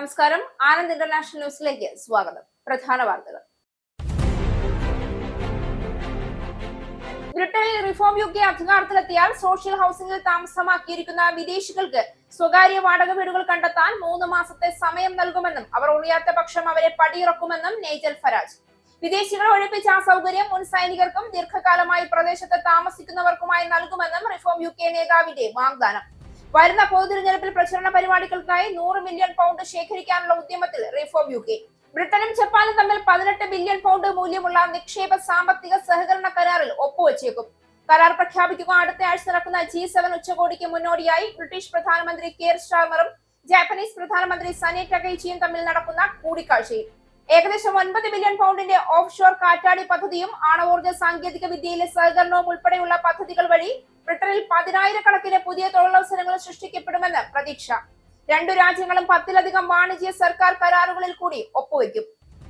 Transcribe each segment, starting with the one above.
നമസ്കാരം. ആനന്ദ് ഇന്റർനാഷണൽ ന്യൂസിലേക്ക് സ്വാഗതം. പ്രധാന വാർത്തകൾ. ബ്രിട്ടനിൽ റിഫോം യുകെ അധികാരത്തിലെത്തിയാൽ സോഷ്യൽ ഹൗസിംഗിൽ താമസമാക്കിയിരിക്കുന്ന വിദേശികൾക്ക് സ്വകാര്യ വാടക വീടുകൾ കണ്ടെത്താൻ 3 മാസത്തെ സമയം നൽകുമെന്നും അവർ ഒഴിയാത്ത പക്ഷം അവരെ പടിയിറക്കുമെന്നും നൈജൽ ഫരാജ്. വിദേശികളെ ഒഴിപ്പിച്ച ആ സൗകര്യം മുൻ സൈനികർക്കും ദീർഘകാലമായി പ്രദേശത്ത് താമസിക്കുന്നവർക്കുമായി നൽകുമെന്നും റിഫോം യുകെ നേതാവിന്റെ വാഗ്ദാനം. വരുന്ന പൊതുതിരഞ്ഞെടുപ്പിൽ പ്രചരണ പരിപാടികൾക്കായി 100 മില്യൺ പൗണ്ട് ശേഖരിക്കാനുള്ള ഉദ്യമത്തിൽ റിഫോം യുകെ. ബ്രിട്ടനും ജപ്പാനും തമ്മിൽ 18 ബില്യൺ പൗണ്ട് മൂല്യമുള്ള നിക്ഷേപ സാമ്പത്തിക സഹകരണ കരാറിൽ ഒപ്പുവെച്ചേക്കും. കരാർ പ്രഖ്യാപിക്കുക അടുത്ത ആഴ്ച നടക്കുന്ന G7 ഉച്ചകോടിക്ക് മുന്നോടിയായി ബ്രിട്ടീഷ് പ്രധാനമന്ത്രി കെയർ സ്റ്റാർമറും ജാപ്പനീസ് പ്രധാനമന്ത്രി സനെ ടകൈച്ചിയും തമ്മിൽ നടക്കുന്ന കൂടിക്കാഴ്ചയിൽ ഏകദേശം 9 ബില്യൺ പൗണ്ടിന്റെ ഓഫ് ഷോർ കാറ്റാടി പദ്ധതിയും ആണവോർജ്ജ സാങ്കേതിക വിദ്യയിലെ സഹകരണവും ഉൾപ്പെടെയുള്ള പദ്ധതികൾ വഴി ബ്രിട്ടനിൽ 10,000-കണക്കിന് പുതിയ തൊഴിലവസരങ്ങൾ സൃഷ്ടിക്കപ്പെടുമെന്ന് പ്രതീക്ഷ. രണ്ടു രാജ്യങ്ങളും 10-ലധികം വാണിജ്യ സർക്കാർ കരാറുകളിൽ കൂടി ഒപ്പുവെക്കും.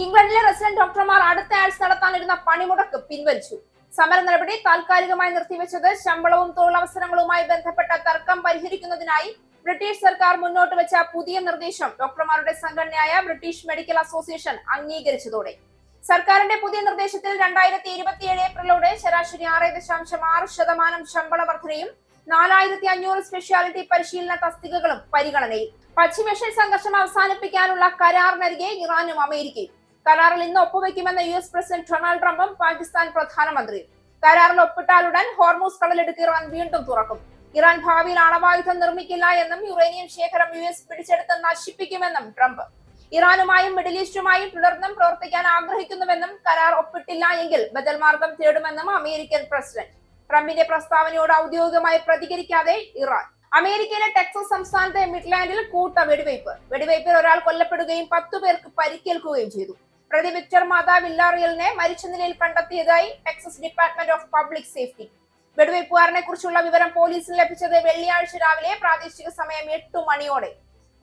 ഇംഗ്ലണ്ടിലെ റെസിഡന്റ് ഡോക്ടർമാർ അടുത്ത ആഴ്ച നടത്താനിരുന്ന പണിമുടക്ക് പിൻവലിച്ചു. സമര നടപടി താൽക്കാലികമായി നിർത്തിവെച്ചത് ശമ്പളവും തൊഴിലവസരങ്ങളുമായി ബന്ധപ്പെട്ട തർക്കം പരിഹരിക്കുന്നതിനായി ബ്രിട്ടീഷ് സർക്കാർ മുന്നോട്ട് വെച്ച പുതിയ നിർദ്ദേശം ഡോക്ടർമാരുടെ സംഘടനയായ ബ്രിട്ടീഷ് മെഡിക്കൽ അസോസിയേഷൻ അംഗീകരിച്ചതോടെ സർക്കാരിന്റെ പുതിയ നിർദ്ദേശത്തിൽ 2027 ഏപ്രിലോടെ ശരാശരി 6.6% ശമ്പള വർധനയും 4,500 സ്പെഷ്യാലിറ്റി പരിശീലന തസ്തികകളും പരിഗണനയിൽ. പശ്ചിമേഷ്യൻ സംഘർഷം അവസാനിപ്പിക്കാനുള്ള കരാറിനരികെ ഇറാനും അമേരിക്കയും. കരാറിൽ ഇന്ന് ഒപ്പുവെക്കുമെന്ന US പ്രസിഡന്റ് ഡൊണാൾഡ് ട്രംപും പാകിസ്ഥാൻ പ്രധാനമന്ത്രിയും. കരാറിൽ ഒപ്പിട്ടാലുടൻ ഹോർമൂസ് കടലിടുക്ക് ഇറാൻ വീണ്ടും തുറക്കും. ഇറാൻ ഭാവിയിൽ അണവായുധം നിർമ്മിക്കില്ല എന്നും യുറേനിയം ശേഖരം US പിടിച്ചെടുത്ത് നശിപ്പിക്കുമെന്നും ട്രംപ്. ഇറാനുമായും മിഡിൽ ഈസ്റ്റുമായും തുടർന്നും പ്രവർത്തിക്കാൻ ആഗ്രഹിക്കുന്നുവെന്നും കരാർ ഒപ്പിട്ടില്ല എങ്കിൽ ബദൽ മാർഗം തേടുമെന്നും അമേരിക്കൻ പ്രസിഡന്റ്. ട്രംപിന്റെ പ്രസ്താവനയോട് ഔദ്യോഗികമായി പ്രതികരിക്കാതെ ഇറാൻ. അമേരിക്കയിലെ ടെക്സസ് സംസ്ഥാനത്തെ മിഡ്ലാൻഡിൽ കൂട്ട വെടിവയ്പിൽ ഒരാൾ കൊല്ലപ്പെടുകയും 10 പേർക്ക് പരിക്കേൽക്കുകയും ചെയ്തു. പ്രതി വിക്ടർ മാതാ വില്ലാറിയലിനെ മരിച്ച നിലയിൽ കണ്ടെത്തിയതായി Texas department of public safety. വെടിവയ്പ്പുകാരനെ കുറിച്ചുള്ള വിവരം പോലീസിന് ലഭിച്ചത് വെള്ളിയാഴ്ച രാവിലെ പ്രാദേശിക സമയം 8 മണിയോടെ.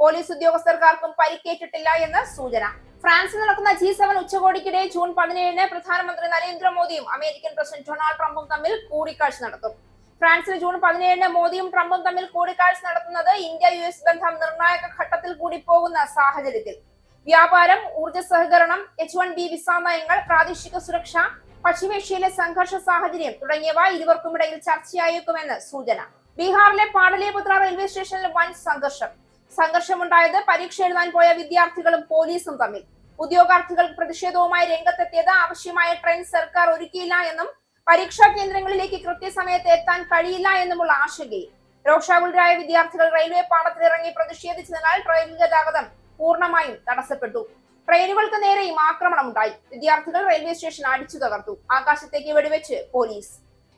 പോലീസ് ഉദ്യോഗസ്ഥർക്കാർക്കും പരിക്കേറ്റിട്ടില്ല എന്ന് സൂചന. ഫ്രാൻസിൽ നടക്കുന്ന G7 ഉച്ചകോടിക്കിടെ ജൂൺ 17-ന് പ്രധാനമന്ത്രി നരേന്ദ്രമോദിയും അമേരിക്കൻ പ്രസിഡന്റ് ഡൊണാൾഡ് ട്രംപും തമ്മിൽ കൂടിക്കാഴ്ച നടത്തും. ഫ്രാൻസിൽ ജൂൺ 17-ന് മോദിയും ട്രംപും തമ്മിൽ കൂടിക്കാഴ്ച നടത്തുന്നത് ഇന്ത്യ-US ബന്ധം നിർണായക ഘട്ടത്തിൽ കൂടി പോകുന്ന സാഹചര്യത്തിൽ വ്യാപാരം, ഊർജ്ജ സഹകരണം, H1B വിസ നയങ്ങൾ, പ്രാദേശിക സുരക്ഷ, പശ്ചിമേഷ്യയിലെ സംഘർഷ സാഹചര്യം തുടങ്ങിയവ ഇരുവർക്കുമിടയിൽ ചർച്ചയായേക്കുമെന്ന് സൂചന. ബീഹാറിലെ പാടലിപുത്ര റെയിൽവേ സ്റ്റേഷനിൽ വൻ സംഘർഷമുണ്ടായത് പരീക്ഷ എഴുതാൻ പോയ വിദ്യാർത്ഥികളും പോലീസും തമ്മിൽ. ഉദ്യോഗാർത്ഥികൾ പ്രതിഷേധവുമായി രംഗത്തെത്തിയത് ആവശ്യമായ ട്രെയിൻ സർക്കാർ ഒരുക്കിയില്ല എന്നും പരീക്ഷാ കേന്ദ്രങ്ങളിലേക്ക് കൃത്യസമയത്ത് എത്താൻ കഴിയില്ല എന്നുമുള്ള ആശങ്കയിൽ രോഷാകുലരായ വിദ്യാർത്ഥികൾ റെയിൽവേ പാളത്തിലിറങ്ങി പ്രതിഷേധിച്ചതിനാൽ ട്രെയിൻ ഗതാഗതം പൂർണ്ണമായും തടസ്സപ്പെട്ടു. ട്രെയിനുകൾക്ക് നേരെയും ആക്രമണമുണ്ടായി. വിദ്യാർത്ഥികൾ റെയിൽവേ സ്റ്റേഷൻ അടിച്ചു തകർത്തു. ആകാശത്തേക്ക് വെടിവെച്ച് പോലീസ്.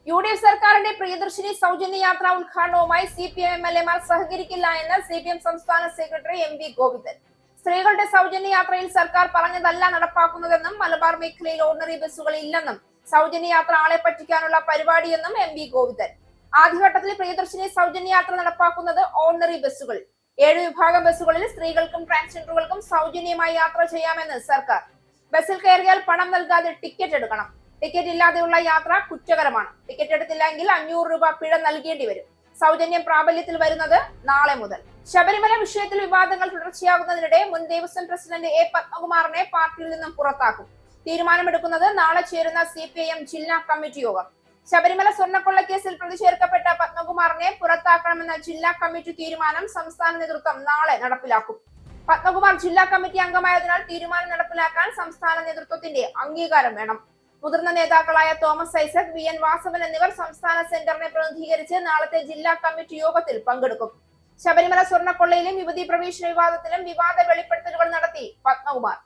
UDF സർക്കാരിന്റെ പ്രിയദർശിനി സൗജന്യ യാത്രാ ഉദ്ഘാടനവുമായി CPM MLA-മാർ സഹകരിക്കില്ല എന്ന് CPM സംസ്ഥാന സെക്രട്ടറി MV ഗോവിന്ദൻ. സ്ത്രീകളുടെ സൗജന്യ യാത്രയിൽ സർക്കാർ പറഞ്ഞതല്ല നടപ്പാക്കുന്നതെന്നും മലബാർ മേഖലയിൽ ഓർഡിനറി ബസ്സുകൾ ഇല്ലെന്നും സൗജന്യ യാത്ര ആളെ പറ്റിക്കാനുള്ള പരിപാടിയെന്നും MV ഗോവിന്ദൻ. ആദ്യഘട്ടത്തിൽ പ്രിയദർശിനി സൗജന്യ യാത്ര നടപ്പാക്കുന്നത് ഓർഡിനറി ബസ്സുകൾ. 7 വിഭാഗം ബസ്സുകളിൽ സ്ത്രീകൾക്കും ട്രാൻസ്ജെൻഡറുകൾക്കും സൗജന്യമായി യാത്ര ചെയ്യാമെന്ന് സർക്കാർ. ബസ്സിൽ കയറിയാൽ പണം നൽകാതെ ടിക്കറ്റ് എടുക്കണം. ടിക്കറ്റ് ഇല്ലാതെയുള്ള യാത്ര കുറ്റകരമാണ്. ടിക്കറ്റ് എടുത്തില്ലെങ്കിൽ 500 രൂപ പിഴ നൽകേണ്ടി വരും. സൗജന്യം പ്രാബല്യത്തിൽ വരുന്നത് നാളെ മുതൽ. ശബരിമല വിഷയത്തിൽ വിവാദങ്ങൾ തുടർച്ചയാകുന്നതിനിടെ മുൻ ദേവസ്വം പ്രസിഡന്റ് A പത്മകുമാറിനെ പാർട്ടിയിൽ നിന്നും പുറത്താക്കും. തീരുമാനമെടുക്കുന്നത് നാളെ ചേരുന്ന CPIM ജില്ലാ കമ്മിറ്റി യോഗം. ശബരിമല സ്വർണ്ണക്കൊള്ളക്കേസിൽ പ്രതി ചേർക്കപ്പെട്ട പത്മകുമാറിനെ പുറത്താക്കണമെന്ന ജില്ലാ കമ്മിറ്റി തീരുമാനം സംസ്ഥാന നേതൃത്വം നാളെ നടപ്പിലാക്കും. പത്മകുമാർ ജില്ലാ കമ്മിറ്റി അംഗമായതിനാൽ തീരുമാനം നടപ്പിലാക്കാൻ സംസ്ഥാന നേതൃത്വത്തിന്റെ അംഗീകാരം വേണം. മുതിർന്ന നേതാക്കളായ തോമസ് ഐസക്, VN വാസവൻ എന്നിവർ സംസ്ഥാന സെന്ററിനെ പ്രതിനിധീകരിച്ച് നാളത്തെ ജില്ലാ കമ്മിറ്റി യോഗത്തിൽ പങ്കെടുക്കും. ശബരിമല സ്വർണ്ണക്കൊള്ളയിലും യുവതീ പ്രവേശന വിവാദത്തിലും വിവാദ വെളിപ്പെടുത്തലുകൾ നടത്തി പത്മകുമാർ.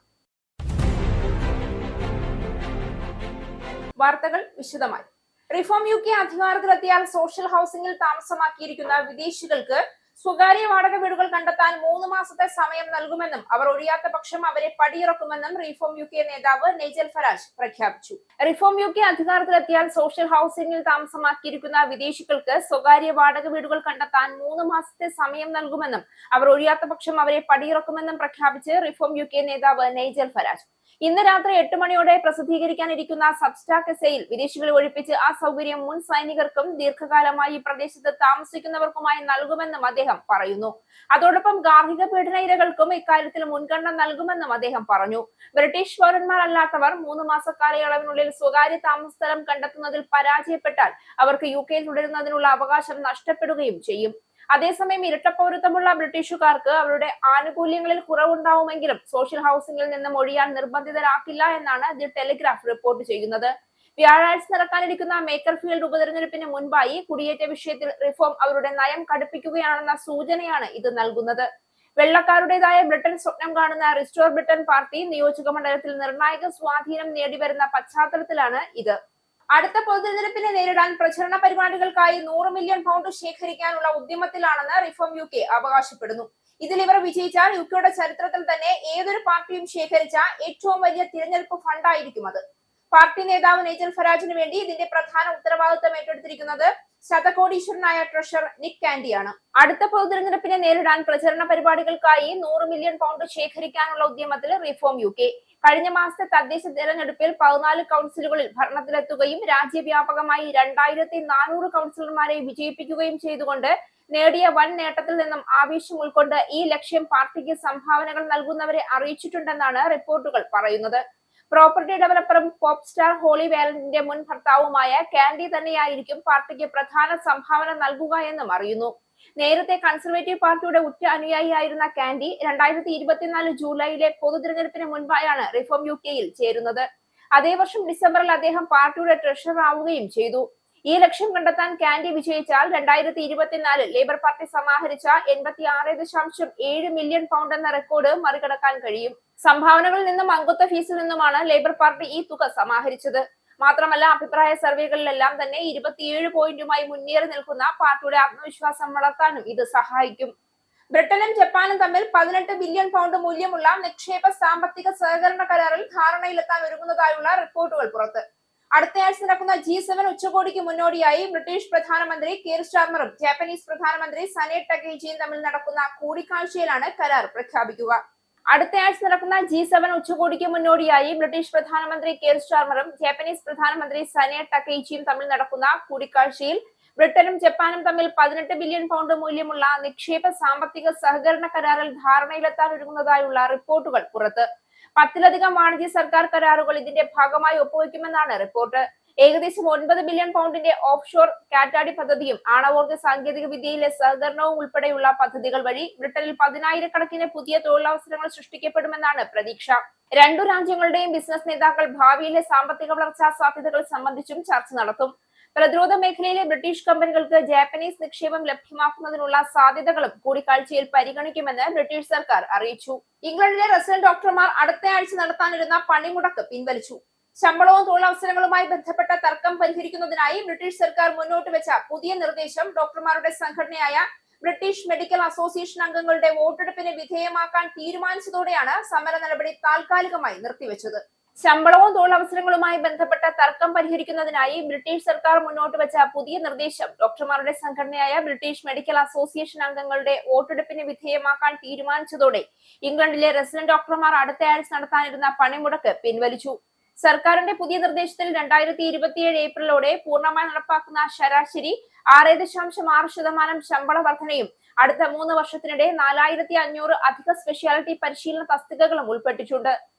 വാർത്തകൾ വിശദമായി. റിഫോം യുകെ അധികാരത്തിലെത്തിയാൽ സോഷ്യൽ ഹൗസിംഗിൽ താമസമാക്കിയിരിക്കുന്ന വിദേശികൾക്ക് സ്വകാര്യ വാടക വീടുകൾ കണ്ടെത്താൻ 3 മാസത്തെ സമയം നൽകുമെന്നും അവർ ഒഴിയാത്ത പക്ഷം അവരെ പടിയിറക്കുമെന്നും റിഫോം യുകെ നേതാവ് നൈജൽ ഫരാജ് പ്രഖ്യാപിച്ചു. റിഫോം യുകെ അധികാരത്തിലെത്തിയാൽ സോഷ്യൽ ഹൗസിംഗിൽ താമസമാക്കിയിരിക്കുന്ന വിദേശികൾക്ക് സ്വകാര്യ വാടക വീടുകൾ കണ്ടെത്താൻ 3 മാസത്തെ സമയം നൽകുമെന്നും അവർ ഒഴിയാത്ത പക്ഷം അവരെ പടിയിറക്കുമെന്നും പ്രഖ്യാപിച്ച് റിഫോം യുകെ നേതാവ് നൈജൽ ഫരാജ്. ഇന്ന് രാത്രി 8 മണിയോടെ പ്രസിദ്ധീകരിക്കാനിരിക്കുന്ന സബ്സ്റ്റാക്ക് എസ്സേയിൽ വിദേശികളെ ഒഴിപ്പിച്ച് ആ സൗകര്യം മുൻ സൈനികർക്കും ദീർഘകാലമായി ഈ പ്രദേശത്ത് താമസിക്കുന്നവർക്കുമായി നൽകുമെന്നും അദ്ദേഹം പറയുന്നു. അതോടൊപ്പം ഗാർഹിക പീഡന ഇരകൾക്കും ഇക്കാര്യത്തിൽ മുൻഗണന നൽകുമെന്നും അദ്ദേഹം പറഞ്ഞു. ബ്രിട്ടീഷ് പൗരന്മാരല്ലാത്തവർ 3 മാസ കാലയളവിനുള്ളിൽ സ്വകാര്യ താമസ സ്ഥലം കണ്ടെത്തുന്നതിൽ പരാജയപ്പെട്ടാൽ അവർക്ക് UK തുടരുന്നതിനുള്ള അവകാശം നഷ്ടപ്പെടുകയും ചെയ്യും. അതേസമയം ഇരട്ട പൗരത്വമുള്ള ബ്രിട്ടീഷുകാർക്ക് അവരുടെ ആനുകൂല്യങ്ങളിൽ കുറവുണ്ടാവുമെങ്കിലും സോഷ്യൽ ഹൗസിംഗിൽ നിന്നും ഒഴിയാൻ നിർബന്ധിതരാക്കില്ല എന്നാണ് ദി ടെലിഗ്രാഫ് റിപ്പോർട്ട് ചെയ്യുന്നത്. വ്യാഴാഴ്ച നടക്കാനിരിക്കുന്ന മേക്കർഫീൽഡ് ഉപതെരഞ്ഞെടുപ്പിന് മുൻപായി കുടിയേറ്റ വിഷയത്തിൽ റിഫോം അവരുടെ നയം കടുപ്പിക്കുകയാണെന്ന സൂചനയാണ് ഇത് നൽകുന്നത്. വെള്ളക്കാരുടേതായ ബ്രിട്ടൻ സ്വപ്നം കാണുന്ന റിസ്റ്റോർ ബ്രിട്ടൻ പാർട്ടി നിയോജക മണ്ഡലത്തിൽ നിർണായക സ്വാധീനം നേടിവരുന്ന പശ്ചാത്തലത്തിലാണ് ഇത്. അടുത്ത പൊതുതെരഞ്ഞെടുപ്പിനെ നേരിടാൻ പ്രചരണ പരിപാടികൾക്കായി 100 മില്യൺ പൗണ്ട് ശേഖരിക്കാനുള്ള ഉദ്യമത്തിലാണെന്ന് റിഫോം UK അവകാശപ്പെടുന്നു. ഇതിൽ ഇവർ വിജയിച്ചാൽ UKയുടെ ചരിത്രത്തിൽ തന്നെ ഏതൊരു പാർട്ടിയും ശേഖരിച്ച ഏറ്റവും വലിയ തിരഞ്ഞെടുപ്പ് ഫണ്ടായിരിക്കും അത്. പാർട്ടി നേതാവ് നൈജൽ ഫരാജിന് വേണ്ടി ഇതിന്റെ പ്രധാന ഉത്തരവാദിത്വം ഏറ്റെടുത്തിരിക്കുന്നത് ശതകോടീശ്വരനായ ട്രഷറർ നിക് കാൻഡിയാണ്. അടുത്ത പൊതുതെരഞ്ഞെടുപ്പിനെ നേരിടാൻ പ്രചരണ പരിപാടികൾക്കായി 100 മില്യൺ പൗണ്ട് ശേഖരിക്കാനുള്ള ഉദ്യമത്തിൽ റിഫോം UK കഴിഞ്ഞ മാസത്തെ തദ്ദേശ തെരഞ്ഞെടുപ്പിൽ 14 കൗൺസിലുകളിൽ ഭരണത്തിലെത്തുകയും രാജ്യവ്യാപകമായി 2400 കൗൺസിലർമാരെ വിജയിപ്പിക്കുകയും ചെയ്തുകൊണ്ട് നേടിയ വൻ നേട്ടത്തിൽ നിന്നും ആവേശം ഉൾക്കൊണ്ട് ഈ ലക്ഷ്യം പാർട്ടിക്ക് സംഭാവനകൾ നൽകുന്നവരെ അറിയിച്ചിട്ടുണ്ടെന്നാണ് റിപ്പോർട്ടുകൾ പറയുന്നത്. പ്രോപ്പർട്ടി ഡെവലപ്പറും പോപ്പ് സ്റ്റാർ ഹോളി വാലന്റിന്റെ മുൻ ഭർത്താവുമായ കാൻഡി തന്നെയായിരിക്കും പാർട്ടിക്ക് പ്രധാന സംഭാവന നൽകുക എന്നും അറിയുന്നു. നേരത്തെ കൺസർവേറ്റീവ് പാർട്ടിയുടെ ഉറ്റ അനുയായിയായിരുന്ന കാൻഡി 2024 ജൂലൈയിലെ പൊതുതിരഞ്ഞെടുപ്പിന് മുൻപായാണ് റിഫോം UKയിൽ ചേരുന്നത്. അതേ വർഷം ഡിസംബറിൽ അദ്ദേഹം പാർട്ടിയുടെ ട്രഷറർ ആവുകയും ചെയ്തു. ഈ ലക്ഷ്യം കണ്ടെത്താൻ കാൻഡി വിജയിച്ചാൽ 2024 ലേബർ പാർട്ടി സമാഹരിച്ച 86.7 മില്യൺ പൗണ്ട് എന്ന റെക്കോർഡ് മറികടക്കാൻ കഴിയും. സംഭാവനകളിൽ നിന്നും അംഗത്വ ഫീസിൽ നിന്നുമാണ് ലേബർ പാർട്ടി ഈ തുക സമാഹരിച്ചത്. മാത്രമല്ല അഭിപ്രായ സർവേകളിലെല്ലാം തന്നെ 27 പോയിന്റുമായി മുന്നേറി നിൽക്കുന്ന പാർട്ടിയുടെ ആത്മവിശ്വാസം വളർത്താനും ഇത് സഹായിക്കും. ബ്രിട്ടനും ജപ്പാനും തമ്മിൽ 18 ബില്യൺ പൗണ്ട് മൂല്യമുള്ള നിക്ഷേപ സാമ്പത്തിക സഹകരണ കരാറിൽ ധാരണയിലെത്താൻ ഒരുങ്ങുന്നതായുള്ള റിപ്പോർട്ടുകൾ പുറത്ത്. അടുത്തയാഴ്ച നടക്കുന്ന G7 ഉച്ചകോടിക്ക് മുന്നോടിയായി ബ്രിട്ടീഷ് പ്രധാനമന്ത്രി കീർ സ്റ്റാർമറും ജാപ്പനീസ് പ്രധാനമന്ത്രി സനെ ടകേച്ചിയും തമ്മിൽ നടക്കുന്ന കൂടിക്കാഴ്ചയിലാണ് കരാർ പ്രഖ്യാപിക്കുക. അടുത്തയാഴ്ച നടക്കുന്ന G7 ഉച്ചകോടിക്ക് മുന്നോടിയായി ബ്രിട്ടീഷ് പ്രധാനമന്ത്രി കീർ സ്റ്റാർമറും ജാപ്പനീസ് പ്രധാനമന്ത്രി സനെ ടകേച്ചിയും തമ്മിൽ നടക്കുന്ന കൂടിക്കാഴ്ചയിൽ ബ്രിട്ടനും ജപ്പാനും തമ്മിൽ 18 ബില്യൺ പൗണ്ട് മൂല്യമുള്ള നിക്ഷേപ സാമ്പത്തിക സഹകരണ കരാറിൽ ധാരണയിലെത്താൻ ഒരുങ്ങുന്നതായുള്ള റിപ്പോർട്ടുകൾ പുറത്ത്. 10ലധികം വാണിജ്യ സർക്കാർ കരാറുകൾ ഇതിന്റെ ഭാഗമായി ഒപ്പുവെക്കുമെന്നാണ് റിപ്പോർട്ട്. ഏകദേശം 9 ബില്യൺ പൗണ്ടിന്റെ ഓഫ് ഷോർ കാറ്റാടി പദ്ധതിയും ആണവോർജ്ജ സാങ്കേതിക വിദ്യയിലെ സഹകരണവും ഉൾപ്പെടെയുള്ള പദ്ധതികൾ വഴി ബ്രിട്ടനിൽ 10,000-കണക്കിന് പുതിയ തൊഴിലവസരങ്ങൾ സൃഷ്ടിക്കപ്പെടുമെന്നാണ് പ്രതീക്ഷ. രണ്ടു രാജ്യങ്ങളുടെയും ബിസിനസ് നേതാക്കൾ ഭാവിയിലെ സാമ്പത്തിക വളർച്ചാ സാധ്യതകൾ സംബന്ധിച്ചും ചർച്ച നടത്തും. പ്രതിരോധ മേഖലയിലെ ബ്രിട്ടീഷ് കമ്പനികൾക്ക് ജാപ്പനീസ് നിക്ഷേപം ലഭ്യമാക്കുന്നതിനുള്ള സാധ്യതകളും കൂടിക്കാഴ്ചയിൽ പരിഗണിക്കുമെന്ന് ബ്രിട്ടീഷ് സർക്കാർ അറിയിച്ചു. ഇംഗ്ലണ്ടിലെ റെസിഡന്റ് ഡോക്ടർമാർ അടുത്തയാഴ്ച നടത്താനിരുന്ന പണിമുടക്ക് പിൻവലിച്ചു. ശമ്പളവും തൊഴിലവസരങ്ങളുമായി ബന്ധപ്പെട്ട തർക്കം പരിഹരിക്കുന്നതിനായി ബ്രിട്ടീഷ് സർക്കാർ മുന്നോട്ട് വെച്ച പുതിയ നിർദ്ദേശം ഡോക്ടർമാരുടെ സംഘടനയായ ബ്രിട്ടീഷ് മെഡിക്കൽ അസോസിയേഷൻ അംഗങ്ങളുടെ വോട്ടെടുപ്പിന് വിധേയമാക്കാൻ തീരുമാനിച്ചതോടെയാണ് സമര നടപടി താൽക്കാലികമായി നിർത്തിവെച്ചത്. ശമ്പളവും തൊഴിലവസരങ്ങളുമായി ബന്ധപ്പെട്ട തർക്കം പരിഹരിക്കുന്നതിനായി ബ്രിട്ടീഷ് സർക്കാർ മുന്നോട്ട് വെച്ച പുതിയ നിർദ്ദേശം ഡോക്ടർമാരുടെ സംഘടനയായ ബ്രിട്ടീഷ് മെഡിക്കൽ അസോസിയേഷൻ അംഗങ്ങളുടെ വോട്ടെടുപ്പിന് വിധേയമാക്കാൻ തീരുമാനിച്ചതോടെ ഇംഗ്ലണ്ടിലെ റെസിഡന്റ് ഡോക്ടർമാർ അടുത്തയാഴ്ച നടത്താനിരുന്ന പണിമുടക്ക് പിൻവലിച്ചു. സർക്കാരിന്റെ പുതിയ നിർദ്ദേശത്തിൽ 2027 ഏപ്രിലോടെ പൂർണ്ണമായി നടപ്പാക്കുന്ന ശരാശരി 6.6% ശമ്പള വർധനയും അടുത്ത 3 വർഷത്തിനിടെ 4500 അധിക സ്പെഷ്യാലിറ്റി പരിശീലന തസ്തികകളും ഉൾപ്പെട്ടിട്ടുണ്ട്.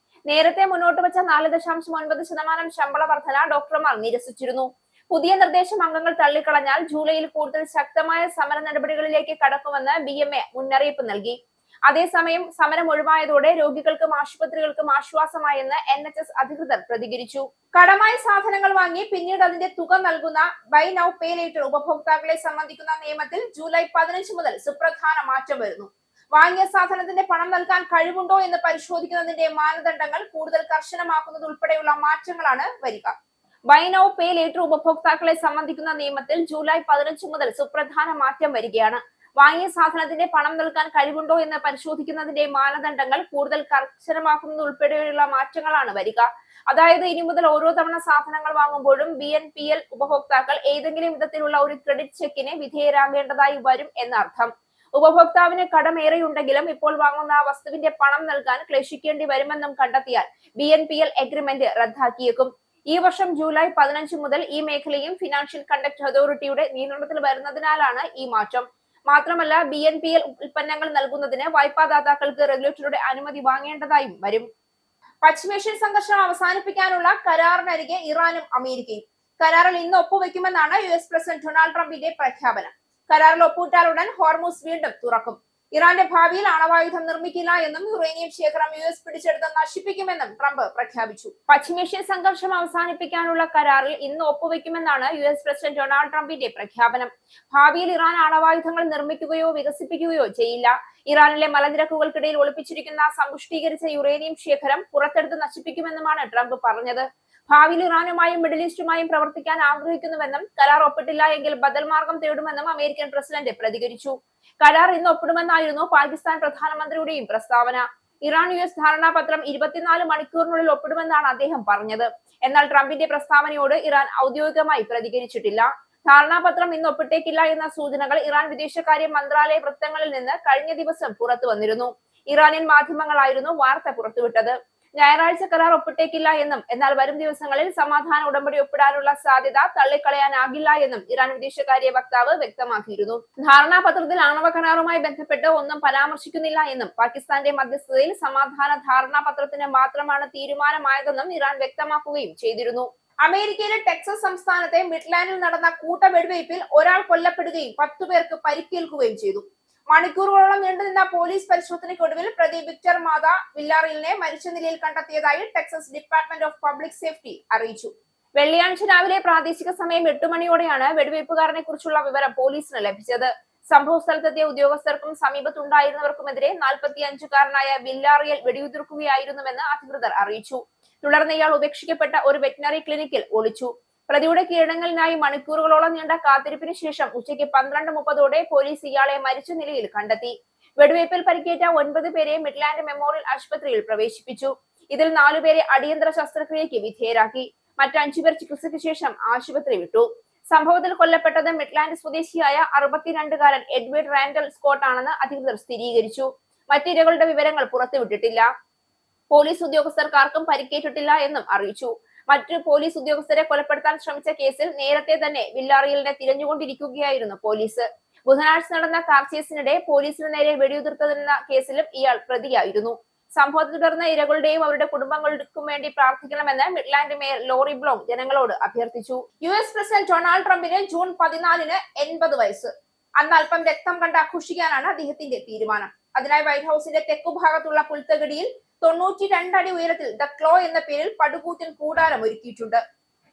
നേരത്തെ മുന്നോട്ട് വെച്ച 4.9% ശമ്പള വർധന ഡോക്ടർമാർ നിരസിച്ചിരുന്നു. പുതിയ നിർദ്ദേശം അംഗങ്ങൾ തള്ളിക്കളഞ്ഞാൽ ജൂലൈയിൽ കൂടുതൽ ശക്തമായ സമര നടപടികളിലേക്ക് കടക്കുമെന്ന് BMA മുന്നറിയിപ്പ് നൽകി. അതേസമയം സമരം ഒഴിവായതോടെ രോഗികൾക്കും ആശുപത്രികൾക്കും ആശ്വാസമായെന്ന് NHS അധികൃതർ പ്രതികരിച്ചു. കടമായി സാധനങ്ങൾ വാങ്ങി പിന്നീട് അതിന്റെ തുക നൽകുന്ന ബൈ നൗ പേ ലേറ്റർ ഉപഭോക്താക്കളെ സംബന്ധിക്കുന്ന നിയമത്തിൽ ജൂലൈ 15 മുതൽ സുപ്രധാന മാറ്റം വരുന്നു. വാങ്ങിയ സാധനത്തിന്റെ പണം നൽകാൻ കഴിവുണ്ടോ എന്ന് പരിശോധിക്കുന്നതിന്റെ മാനദണ്ഡങ്ങൾ കൂടുതൽ കർശനമാക്കുന്നത് ഉൾപ്പെടെയുള്ള മാറ്റങ്ങളാണ് വരിക. ബൈ നൗ പേ ലേറ്റർ ഉപഭോക്താക്കളെ സംബന്ധിക്കുന്ന നിയമത്തിൽ ജൂലൈ 15 മുതൽ സുപ്രധാന മാറ്റം വരികയാണ്. വാങ്ങിയ സാധനത്തിന്റെ പണം നൽകാൻ കഴിവുണ്ടോ എന്ന് പരിശോധിക്കുന്നതിന്റെ മാനദണ്ഡങ്ങൾ കൂടുതൽ കർശനമാക്കുന്നത് ഉൾപ്പെടെയുള്ള മാറ്റങ്ങളാണ് വരിക. അതായത് ഇനി മുതൽ ഓരോ തവണ സാധനങ്ങൾ വാങ്ങുമ്പോഴും BNPL ഉപഭോക്താക്കൾ ഏതെങ്കിലും വിധത്തിലുള്ള ഒരു ക്രെഡിറ്റ് ചെക്കിന് വിധേയരാകേണ്ടതായി വരും എന്നർത്ഥം. ഉപഭോക്താവിന് കടമേറെയുണ്ടെങ്കിലും ഇപ്പോൾ വാങ്ങുന്ന വസ്തുവിന്റെ പണം നൽകാൻ ക്ലേശിക്കേണ്ടി വരുമെന്നും കണ്ടെത്തിയാൽ BNPL എഗ്രിമെന്റ് റദ്ദാക്കിയേക്കും. ഈ വർഷം ജൂലൈ 15 മുതൽ ഈ മേഖലയും ഫിനാൻഷ്യൽ കണ്ടക്ട് അതോറിറ്റിയുടെ നിയന്ത്രണത്തിൽ വരുന്നതിനാലാണ് ഈ മാറ്റം. മാത്രമല്ല BNPL ഉൽപ്പന്നങ്ങൾ നൽകുന്നതിന് വായ്പാദാതാക്കൾക്ക് റെഗുലേറ്ററുടെ അനുമതി വാങ്ങേണ്ടതായും വരും. പശ്ചിമേഷ്യൻ സംഘർഷം അവസാനിപ്പിക്കാനുള്ള കരാറിനരികെ ഇറാനും അമേരിക്കയും. കരാറിൽ ഇന്ന് ഒപ്പുവെക്കുമെന്നാണ് US പ്രസിഡന്റ് ഡൊണാൾഡ് ട്രംപിന്റെ പ്രഖ്യാപനം. കരാറിൽ ഒപ്പുവിട്ടാലുടൻ ഹോർമുസ് വീണ്ടും തുറക്കും. ഇറാന്റെ ഭാവിയിൽ ആണവായുധം നിർമ്മിക്കില്ല എന്നും യുറേനിയം ശേഖരം US പിടിച്ചെടുത്ത് നശിപ്പിക്കുമെന്നും ട്രംപ് പ്രഖ്യാപിച്ചു. പശ്ചിമേഷ്യൻ സംഘർഷം അവസാനിപ്പിക്കാനുള്ള കരാറിൽ ഇന്ന് ഒപ്പുവെക്കുമെന്നാണ് US പ്രസിഡന്റ് ഡൊണാൾഡ് ട്രംപിന്റെ പ്രഖ്യാപനം. ഭാവിയിൽ ഇറാൻ ആണവായുധങ്ങൾ നിർമ്മിക്കുകയോ വികസിപ്പിക്കുകയോ ചെയ്യില്ല. ഇറാനിലെ മലനിരക്കുകൾക്കിടയിൽ ഒളിപ്പിച്ചിരിക്കുന്ന സമ്പുഷ്ടീകരിച്ച യുറേനിയം ശേഖരം പുറത്തെടുത്ത് നശിപ്പിക്കുമെന്നുമാണ് ട്രംപ് പറഞ്ഞത്. ഭാവിയിൽ ഇറാനുമായും മിഡിൽ ഈസ്റ്റുമായും പ്രവർത്തിക്കാൻ ആഗ്രഹിക്കുന്നുവെന്നും കരാർ ഒപ്പിട്ടില്ല എങ്കിൽ ബദൽ മാർഗം തേടുമെന്നും അമേരിക്കൻ പ്രസിഡന്റ് പ്രതികരിച്ചു. കരാർ ഇന്ന് ഒപ്പിടുമെന്നായിരുന്നു പാകിസ്ഥാൻ പ്രധാനമന്ത്രിയുടെയും പ്രസ്താവന. ഇറാൻ US ധാരണാപത്രം 24 മണിക്കൂറിനുള്ളിൽ ഒപ്പിടുമെന്നാണ് അദ്ദേഹം പറഞ്ഞത്. എന്നാൽ ട്രംപിന്റെ പ്രസ്താവനയോട് ഇറാൻ ഔദ്യോഗികമായി പ്രതികരിച്ചിട്ടില്ല. ധാരണാപത്രം ഇന്ന് ഒപ്പിട്ടേക്കില്ല എന്ന സൂചനകൾ ഇറാൻ വിദേശകാര്യ മന്ത്രാലയ വൃത്തങ്ങളിൽ നിന്ന് കഴിഞ്ഞ ദിവസം പുറത്തു വന്നിരുന്നു. ഇറാനിയൻ മാധ്യമങ്ങളായിരുന്നു വാർത്ത പുറത്തുവിട്ടത്. ഞായറാഴ്ച കരാർ ഒപ്പിട്ടേക്കില്ല എന്നും എന്നാൽ വരും ദിവസങ്ങളിൽ സമാധാന ഉടമ്പടി ഒപ്പിടാനുള്ള സാധ്യത തള്ളിക്കളയാനാകില്ല എന്നും ഇറാൻ വിദേശകാര്യ വക്താവ് വ്യക്തമാക്കിയിരുന്നു. ധാരണാപത്രത്തിൽ ആണവ കരാറുമായി ബന്ധപ്പെട്ട് ഒന്നും പരാമർശിക്കുന്നില്ല എന്നും പാകിസ്ഥാന്റെ മധ്യസ്ഥതയിൽ സമാധാന ധാരണാപത്രത്തിന് മാത്രമാണ് തീരുമാനമായതെന്നും ഇറാൻ വ്യക്തമാക്കുകയും ചെയ്തിരുന്നു. അമേരിക്കയിലെ ടെക്സസ് സംസ്ഥാനത്തെ മിഡ്ലാൻഡിൽ നടന്ന കൂട്ടവെടിവയ്പിൽ ഒരാൾ കൊല്ലപ്പെടുകയും 10 പേർക്ക് പരിക്കേൽക്കുകയും ചെയ്തു. മണിക്കൂറുകളോളം നീണ്ടുനിന്ന പോലീസ് പരിശോധനയ്ക്കൊടുവിൽ പ്രതി വിക്ടർ മാത വില്ലാറിയലിനെ മരിച്ച നിലയിൽ കണ്ടെത്തിയതായി Texas department of public safety അറിയിച്ചു. വെള്ളിയാഴ്ച രാവിലെ പ്രാദേശിക സമയം 8 മണിയോടെയാണ് വെടിവയ്പ്പുകാരനെ കുറിച്ചുള്ള വിവരം പോലീസിന് ലഭിച്ചത്. സംഭവ സ്ഥലത്തെത്തിയ ഉദ്യോഗസ്ഥർക്കും സമീപത്തുണ്ടായിരുന്നവർക്കുമെതിരെ 45-കാരനായ വില്ലാറിയൽ വെടിയുതിർക്കുകയായിരുന്നുവെന്ന് അധികൃതർ അറിയിച്ചു. തുടർന്ന് ഇയാൾ ഉപേക്ഷിക്കപ്പെട്ട ഒരു വെറ്റിനറി ക്ലിനിക്കിൽ ഒളിച്ചു. പ്രതിയുടെ കീഴടങ്ങലിനായി മണിക്കൂറുകളോളം നീണ്ട കാത്തിരിപ്പിന് ശേഷം ഉച്ചയ്ക്ക് 12:30 പോലീസ് ഇയാളെ മരിച്ച നിലയിൽ കണ്ടെത്തി. വെടിവയ്പിൽ പരിക്കേറ്റ 9 പേരെ മിഡ്ലാൻഡ് മെമ്മോറിയൽ ആശുപത്രിയിൽ പ്രവേശിപ്പിച്ചു. ഇതിൽ 4 പേരെ അടിയന്തര ശസ്ത്രക്രിയയ്ക്ക് വിധേയരാക്കി. മറ്റ് 5 പേർ ചികിത്സയ്ക്ക് ശേഷം ആശുപത്രി വിട്ടു. സംഭവത്തിൽ കൊല്ലപ്പെട്ടത് മിഡ്ലാൻഡ് സ്വദേശിയായ 62-കാരൻ എഡ്വേർഡ് റാൻഡൽ സ്കോട്ട് ആണെന്ന് അധികൃതർ സ്ഥിരീകരിച്ചു. മറ്റിരകളുടെ വിവരങ്ങൾ പുറത്തുവിട്ടിട്ടില്ല. പോലീസ് ഉദ്യോഗസ്ഥർക്കാർക്കും പരിക്കേറ്റിട്ടില്ല എന്നും അറിയിച്ചു. മറ്റു പോലീസ് ഉദ്യോഗസ്ഥരെ കൊലപ്പെടുത്താൻ ശ്രമിച്ച കേസിൽ നേരത്തെ തന്നെ വില്ലാറിയലിനെ തിരഞ്ഞുകൊണ്ടിരിക്കുകയായിരുന്നു പോലീസ്. ബുധനാഴ്ച നടന്ന കാർ ചേസിനിടെ പോലീസിന് നേരെ വെടിയുതിർത്തതെന്ന കേസിലും ഇയാൾ പ്രതിയായിരുന്നു. സംഭവത്തെ തുടർന്ന് ഇരകളുടെയും അവരുടെ കുടുംബങ്ങൾക്കും വേണ്ടി പ്രാർത്ഥിക്കണമെന്ന് മിഡ്ലാൻഡ് മേയർ ലോറി ബ്ലോങ് ജനങ്ങളോട് അഭ്യർത്ഥിച്ചു. US പ്രസിഡന്റ് ഡൊണാൾഡ് ട്രംപിന് ജൂൺ 14-ന് 80 വയസ്സ്. അന്ന് അല്പം രക്തം കണ്ട് ആഘോഷിക്കാനാണ് അദ്ദേഹത്തിന്റെ തീരുമാനം. അതിനായി വൈറ്റ് ഹൌസിന്റെ തെക്കുഭാഗത്തുള്ള പുൽത്തകിടിയിൽ 92 അടി ഉയരത്തിൽ ദ ക്ലോ എന്ന പേരിൽ പടുകൂറ്റൻ കൂടാരം ഒരുക്കിയിട്ടുണ്ട്.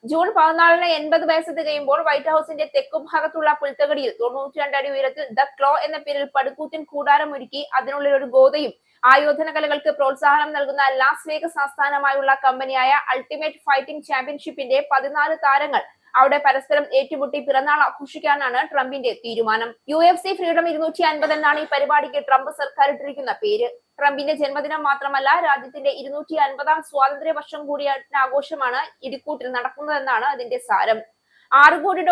ജൂൺ 14-ന് 80 വയസ്സ് തികയുമ്പോൾ വൈറ്റ് ഹൌസിന്റെ തെക്കുഭാഗത്തുള്ള പുൽത്തകിടിയിൽ 92 അടി ഉയരത്തിൽ ദ ക്ലോ എന്ന പേരിൽ പടുകൂറ്റൻ കൂടാരം ഒരുക്കി അതിനുള്ളിൽ ഒരു ഗോതയും ആയോധന കലകൾക്ക് പ്രോത്സാഹനം നൽകുന്ന ലാസ് വേഗസ് ആസ്ഥാനമായുള്ള കമ്പനിയായ അൾട്ടിമേറ്റ് ഫൈറ്റിംഗ് ചാമ്പ്യൻഷിപ്പിന്റെ 14 താരങ്ങൾ അവിടെ പരസ്പരം ഏറ്റുമുട്ടി പിറന്നാൾ ആഘോഷിക്കാനാണ് ട്രംപിന്റെ തീരുമാനം. UFC ഫ്രീഡം 250 എന്നാണ് ഈ പരിപാടിക്ക് ട്രംപ് സർക്കാർ ഇട്ടിരിക്കുന്ന പേര്. ട്രംപിന്റെ ജന്മദിനം മാത്രമല്ല, രാജ്യത്തിന്റെ 250-ാം സ്വാതന്ത്ര്യ വർഷം കൂടിയ ആഘോഷമാണ് ഇടിക്കൂട്ടിൽ നടക്കുന്നതെന്നാണ് അതിന്റെ സാരം. $6 കോടി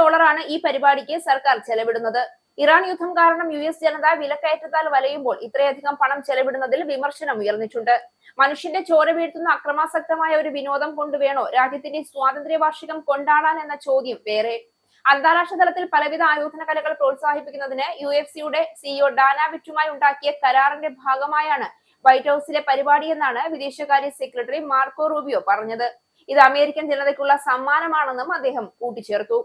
ഈ പരിപാടിക്ക് സർക്കാർ ചെലവിടുന്നത്. ഇറാൻ യുദ്ധം കാരണം US ജനത വിലക്കയറ്റത്താൽ വലയുമ്പോൾ ഇത്രയധികം പണം ചെലവിടുന്നതിൽ വിമർശനം ഉയർന്നിട്ടുണ്ട്. മനുഷ്യന്റെ ചോര വീഴ്ത്തുന്ന അക്രമാസക്തമായ ഒരു വിനോദം കൊണ്ടുവേണോ രാജ്യത്തിന്റെ സ്വാതന്ത്ര്യ വാർഷികം കൊണ്ടാടാൻ എന്ന ചോദ്യം വേറെ. അന്താരാഷ്ട്ര തലത്തിൽ പലവിധ ആയോധന കലകൾ പ്രോത്സാഹിപ്പിക്കുന്നതിന് UFCയുടെ CEO ഡാന വിറ്റുമായി ഉണ്ടാക്കിയ കരാറിന്റെ ഭാഗമായാണ് വൈറ്റ് ഹൌസിലെ പരിപാടിയെന്നാണ് വിദേശകാര്യ സെക്രട്ടറി മാർക്കോ റൂബിയോ പറഞ്ഞത്. ഇത് അമേരിക്കൻ ജനതയ്ക്കുള്ള സമ്മാനമാണെന്നും അദ്ദേഹം കൂട്ടിച്ചേർത്തു.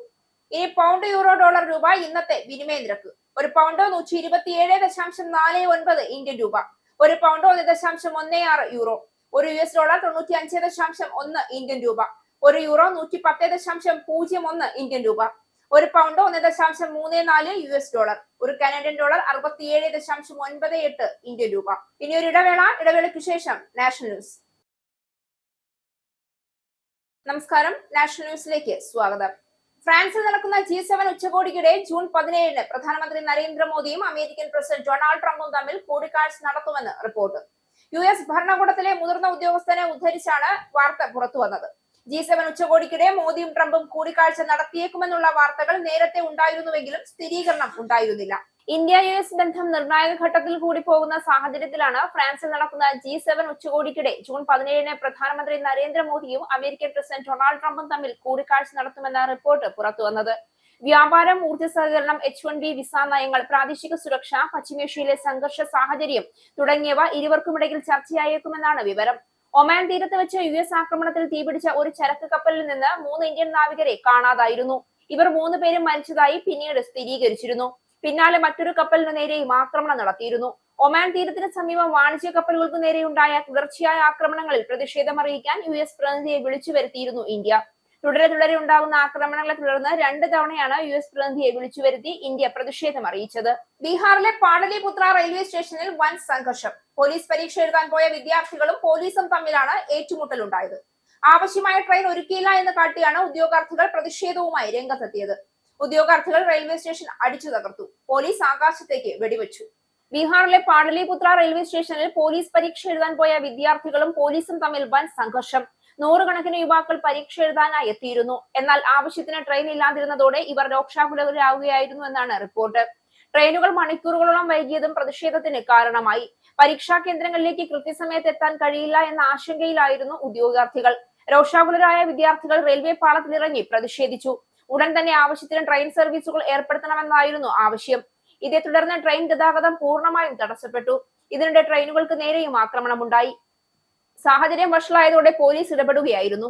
ഇനി പൗണ്ട്, യൂറോ, ഡോളർ, രൂപ ഇന്നത്തെ വിനിമയ നിരക്ക്. ഒരു പൗണ്ട് 127.49 ഇന്ത്യൻ രൂപ. ഒരു പൗണ്ട് 1.16 യൂറോ. ഒരു US ഡോളർ 95.1 ഇന്ത്യൻ രൂപ. ഒരു യൂറോ 110.01 ഇന്ത്യൻ രൂപ. ഒരു പൗണ്ട് 1.34 US ഡോളർ. ഒരു കനേഡിയൻ ഡോളർ 67.98 ഇന്ത്യൻ രൂപ. ഇനി ഒരു ഇടവേളയ്ക്ക് ശേഷം നാഷണൽ ന്യൂസ്. നമസ്കാരം, നാഷണൽ ന്യൂസിലേക്ക് സ്വാഗതം. ഫ്രാൻസിൽ നടക്കുന്ന G7 ഉച്ചകോടിക്കിടെ ജൂൺ 17-ന് പ്രധാനമന്ത്രി നരേന്ദ്രമോദിയും അമേരിക്കൻ പ്രസിഡന്റ് ഡൊണാൾഡ് ട്രംപും തമ്മിൽ കൂടിക്കാഴ്ച നടത്തുമെന്ന് റിപ്പോർട്ട്. US ഭരണകൂടത്തിലെ മുതിർന്ന ഉദ്യോഗസ്ഥനെ ഉദ്ധരിച്ചാണ് വാർത്ത പുറത്തുവന്നത്. G7 ഉച്ചകോടിക്കിടെ മോദിയും ട്രംപും കൂടിക്കാഴ്ച നടത്തിയേക്കുമെന്നുള്ള വാർത്തകൾ നേരത്തെ ഉണ്ടായിരുന്നുവെങ്കിലും സ്ഥിരീകരണം ഉണ്ടായിരുന്നില്ല. ഇന്ത്യ US ബന്ധം നിർണായക ഘട്ടത്തിൽ കൂടി പോകുന്ന സാഹചര്യത്തിലാണ് ഫ്രാൻസിൽ നടക്കുന്ന G7 ഉച്ചകോടിക്കിടെ ജൂൺ 17-ന് പ്രധാനമന്ത്രി നരേന്ദ്രമോദിയും അമേരിക്കൻ പ്രസിഡന്റ് ഡൊണാൾഡ് ട്രംപും തമ്മിൽ കൂടിക്കാഴ്ച നടത്തുമെന്ന റിപ്പോർട്ട് പുറത്തുവന്നത്. വ്യാപാരം, ഊർജ്ജ സഹകരണം, H1B വിസ നയങ്ങൾ, പ്രാദേശിക സുരക്ഷ, പശ്ചിമേഷ്യയിലെ സംഘർഷ സാഹചര്യം തുടങ്ങിയവ ഇരുവർക്കുമിടയിൽ ചർച്ചയായേക്കുമെന്നാണ് വിവരം. ഒമാൻ തീരത്ത് വെച്ച് US ആക്രമണത്തിൽ തീപിടിച്ച ഒരു ചരക്ക് കപ്പലിൽ നിന്ന് 3 ഇന്ത്യൻ നാവികരെ കാണാതായിരുന്നു. ഇവർ 3 പേരും മരിച്ചതായി പിന്നീട് സ്ഥിരീകരിച്ചിരുന്നു. പിന്നാലെ മറ്റൊരു കപ്പലിനു നേരെയും ആക്രമണം നടത്തിയിരുന്നു. ഒമാൻ തീരത്തിന് സമീപം വാണിജ്യ കപ്പലുകൾക്ക് നേരെയുണ്ടായ തുടർച്ചയായ ആക്രമണങ്ങളിൽ പ്രതിഷേധം അറിയിക്കാൻ US പ്രതിനിധിയെ വിളിച്ചു വരുത്തിയിരുന്നു ഇന്ത്യ. തുടരെ ഉണ്ടാകുന്ന ആക്രമണങ്ങളെ തുടർന്ന് 2 തവണയാണ് US പ്രതിനിധിയെ വിളിച്ചു വരുത്തി ഇന്ത്യ പ്രതിഷേധം അറിയിച്ചത്. ബീഹാറിലെ പാടലിപുത്ര റെയിൽവേ സ്റ്റേഷനിൽ വൻ സംഘർഷം. പോലീസ് പരീക്ഷ എഴുതാൻ പോയ വിദ്യാർത്ഥികളും പോലീസും തമ്മിലാണ് ഏറ്റുമുട്ടലുണ്ടായത്. ആവശ്യമായ ട്രെയിൻ ഒരുക്കിയില്ല എന്ന് കാട്ടിയാണ് ഉദ്യോഗാർത്ഥികൾ പ്രതിഷേധവുമായി രംഗത്തെത്തിയത്. ഉദ്യോഗാർത്ഥികൾ റെയിൽവേ സ്റ്റേഷൻ അടിച്ചു തകർത്തു. പോലീസ് ആകാശത്തേക്ക് വെടിവെച്ചു. ബീഹാറിലെ പാടലിപുത്ര റെയിൽവേ സ്റ്റേഷനിൽ പോലീസ് പരീക്ഷ എഴുതാൻ പോയ വിദ്യാർത്ഥികളും പോലീസും തമ്മിൽ വൻ സംഘർഷം. 100 കണക്കിന് യുവാക്കൾ പരീക്ഷ എഴുതാനായി എത്തിയിരുന്നു. എന്നാൽ ആവശ്യത്തിന് ട്രെയിൻ ഇല്ലാതിരുന്നതോടെ ഇവർ രോക്ഷാകുലരാകുകയായിരുന്നു എന്നാണ് റിപ്പോർട്ട്. ട്രെയിനുകൾ മണിക്കൂറുകളോളം വൈകിയതും പ്രതിഷേധത്തിന് കാരണമായി. പരീക്ഷാ കേന്ദ്രങ്ങളിലേക്ക് കൃത്യസമയത്ത് എത്താൻ കഴിയില്ല എന്ന ആശങ്കയിലായിരുന്നു ഉദ്യോഗാർത്ഥികൾ. രോഷാകുലരായ വിദ്യാർത്ഥികൾ റെയിൽവേ പാളത്തിലിറങ്ങി പ്രതിഷേധിച്ചു. ഉടൻ തന്നെ ആവശ്യത്തിന് ട്രെയിൻ സർവീസുകൾ ഏർപ്പെടുത്തണമെന്നായിരുന്നു ആവശ്യം. ഇതേ തുടർന്ന് ട്രെയിൻ ഗതാഗതം പൂർണ്ണമായും തടസ്സപ്പെട്ടു. ഇതിനിടെ ട്രെയിനുകൾക്ക് നേരെയും ആക്രമണമുണ്ടായി. സാഹചര്യം വഷളായതോടെ പോലീസ് ഇടപെടുകയായിരുന്നു.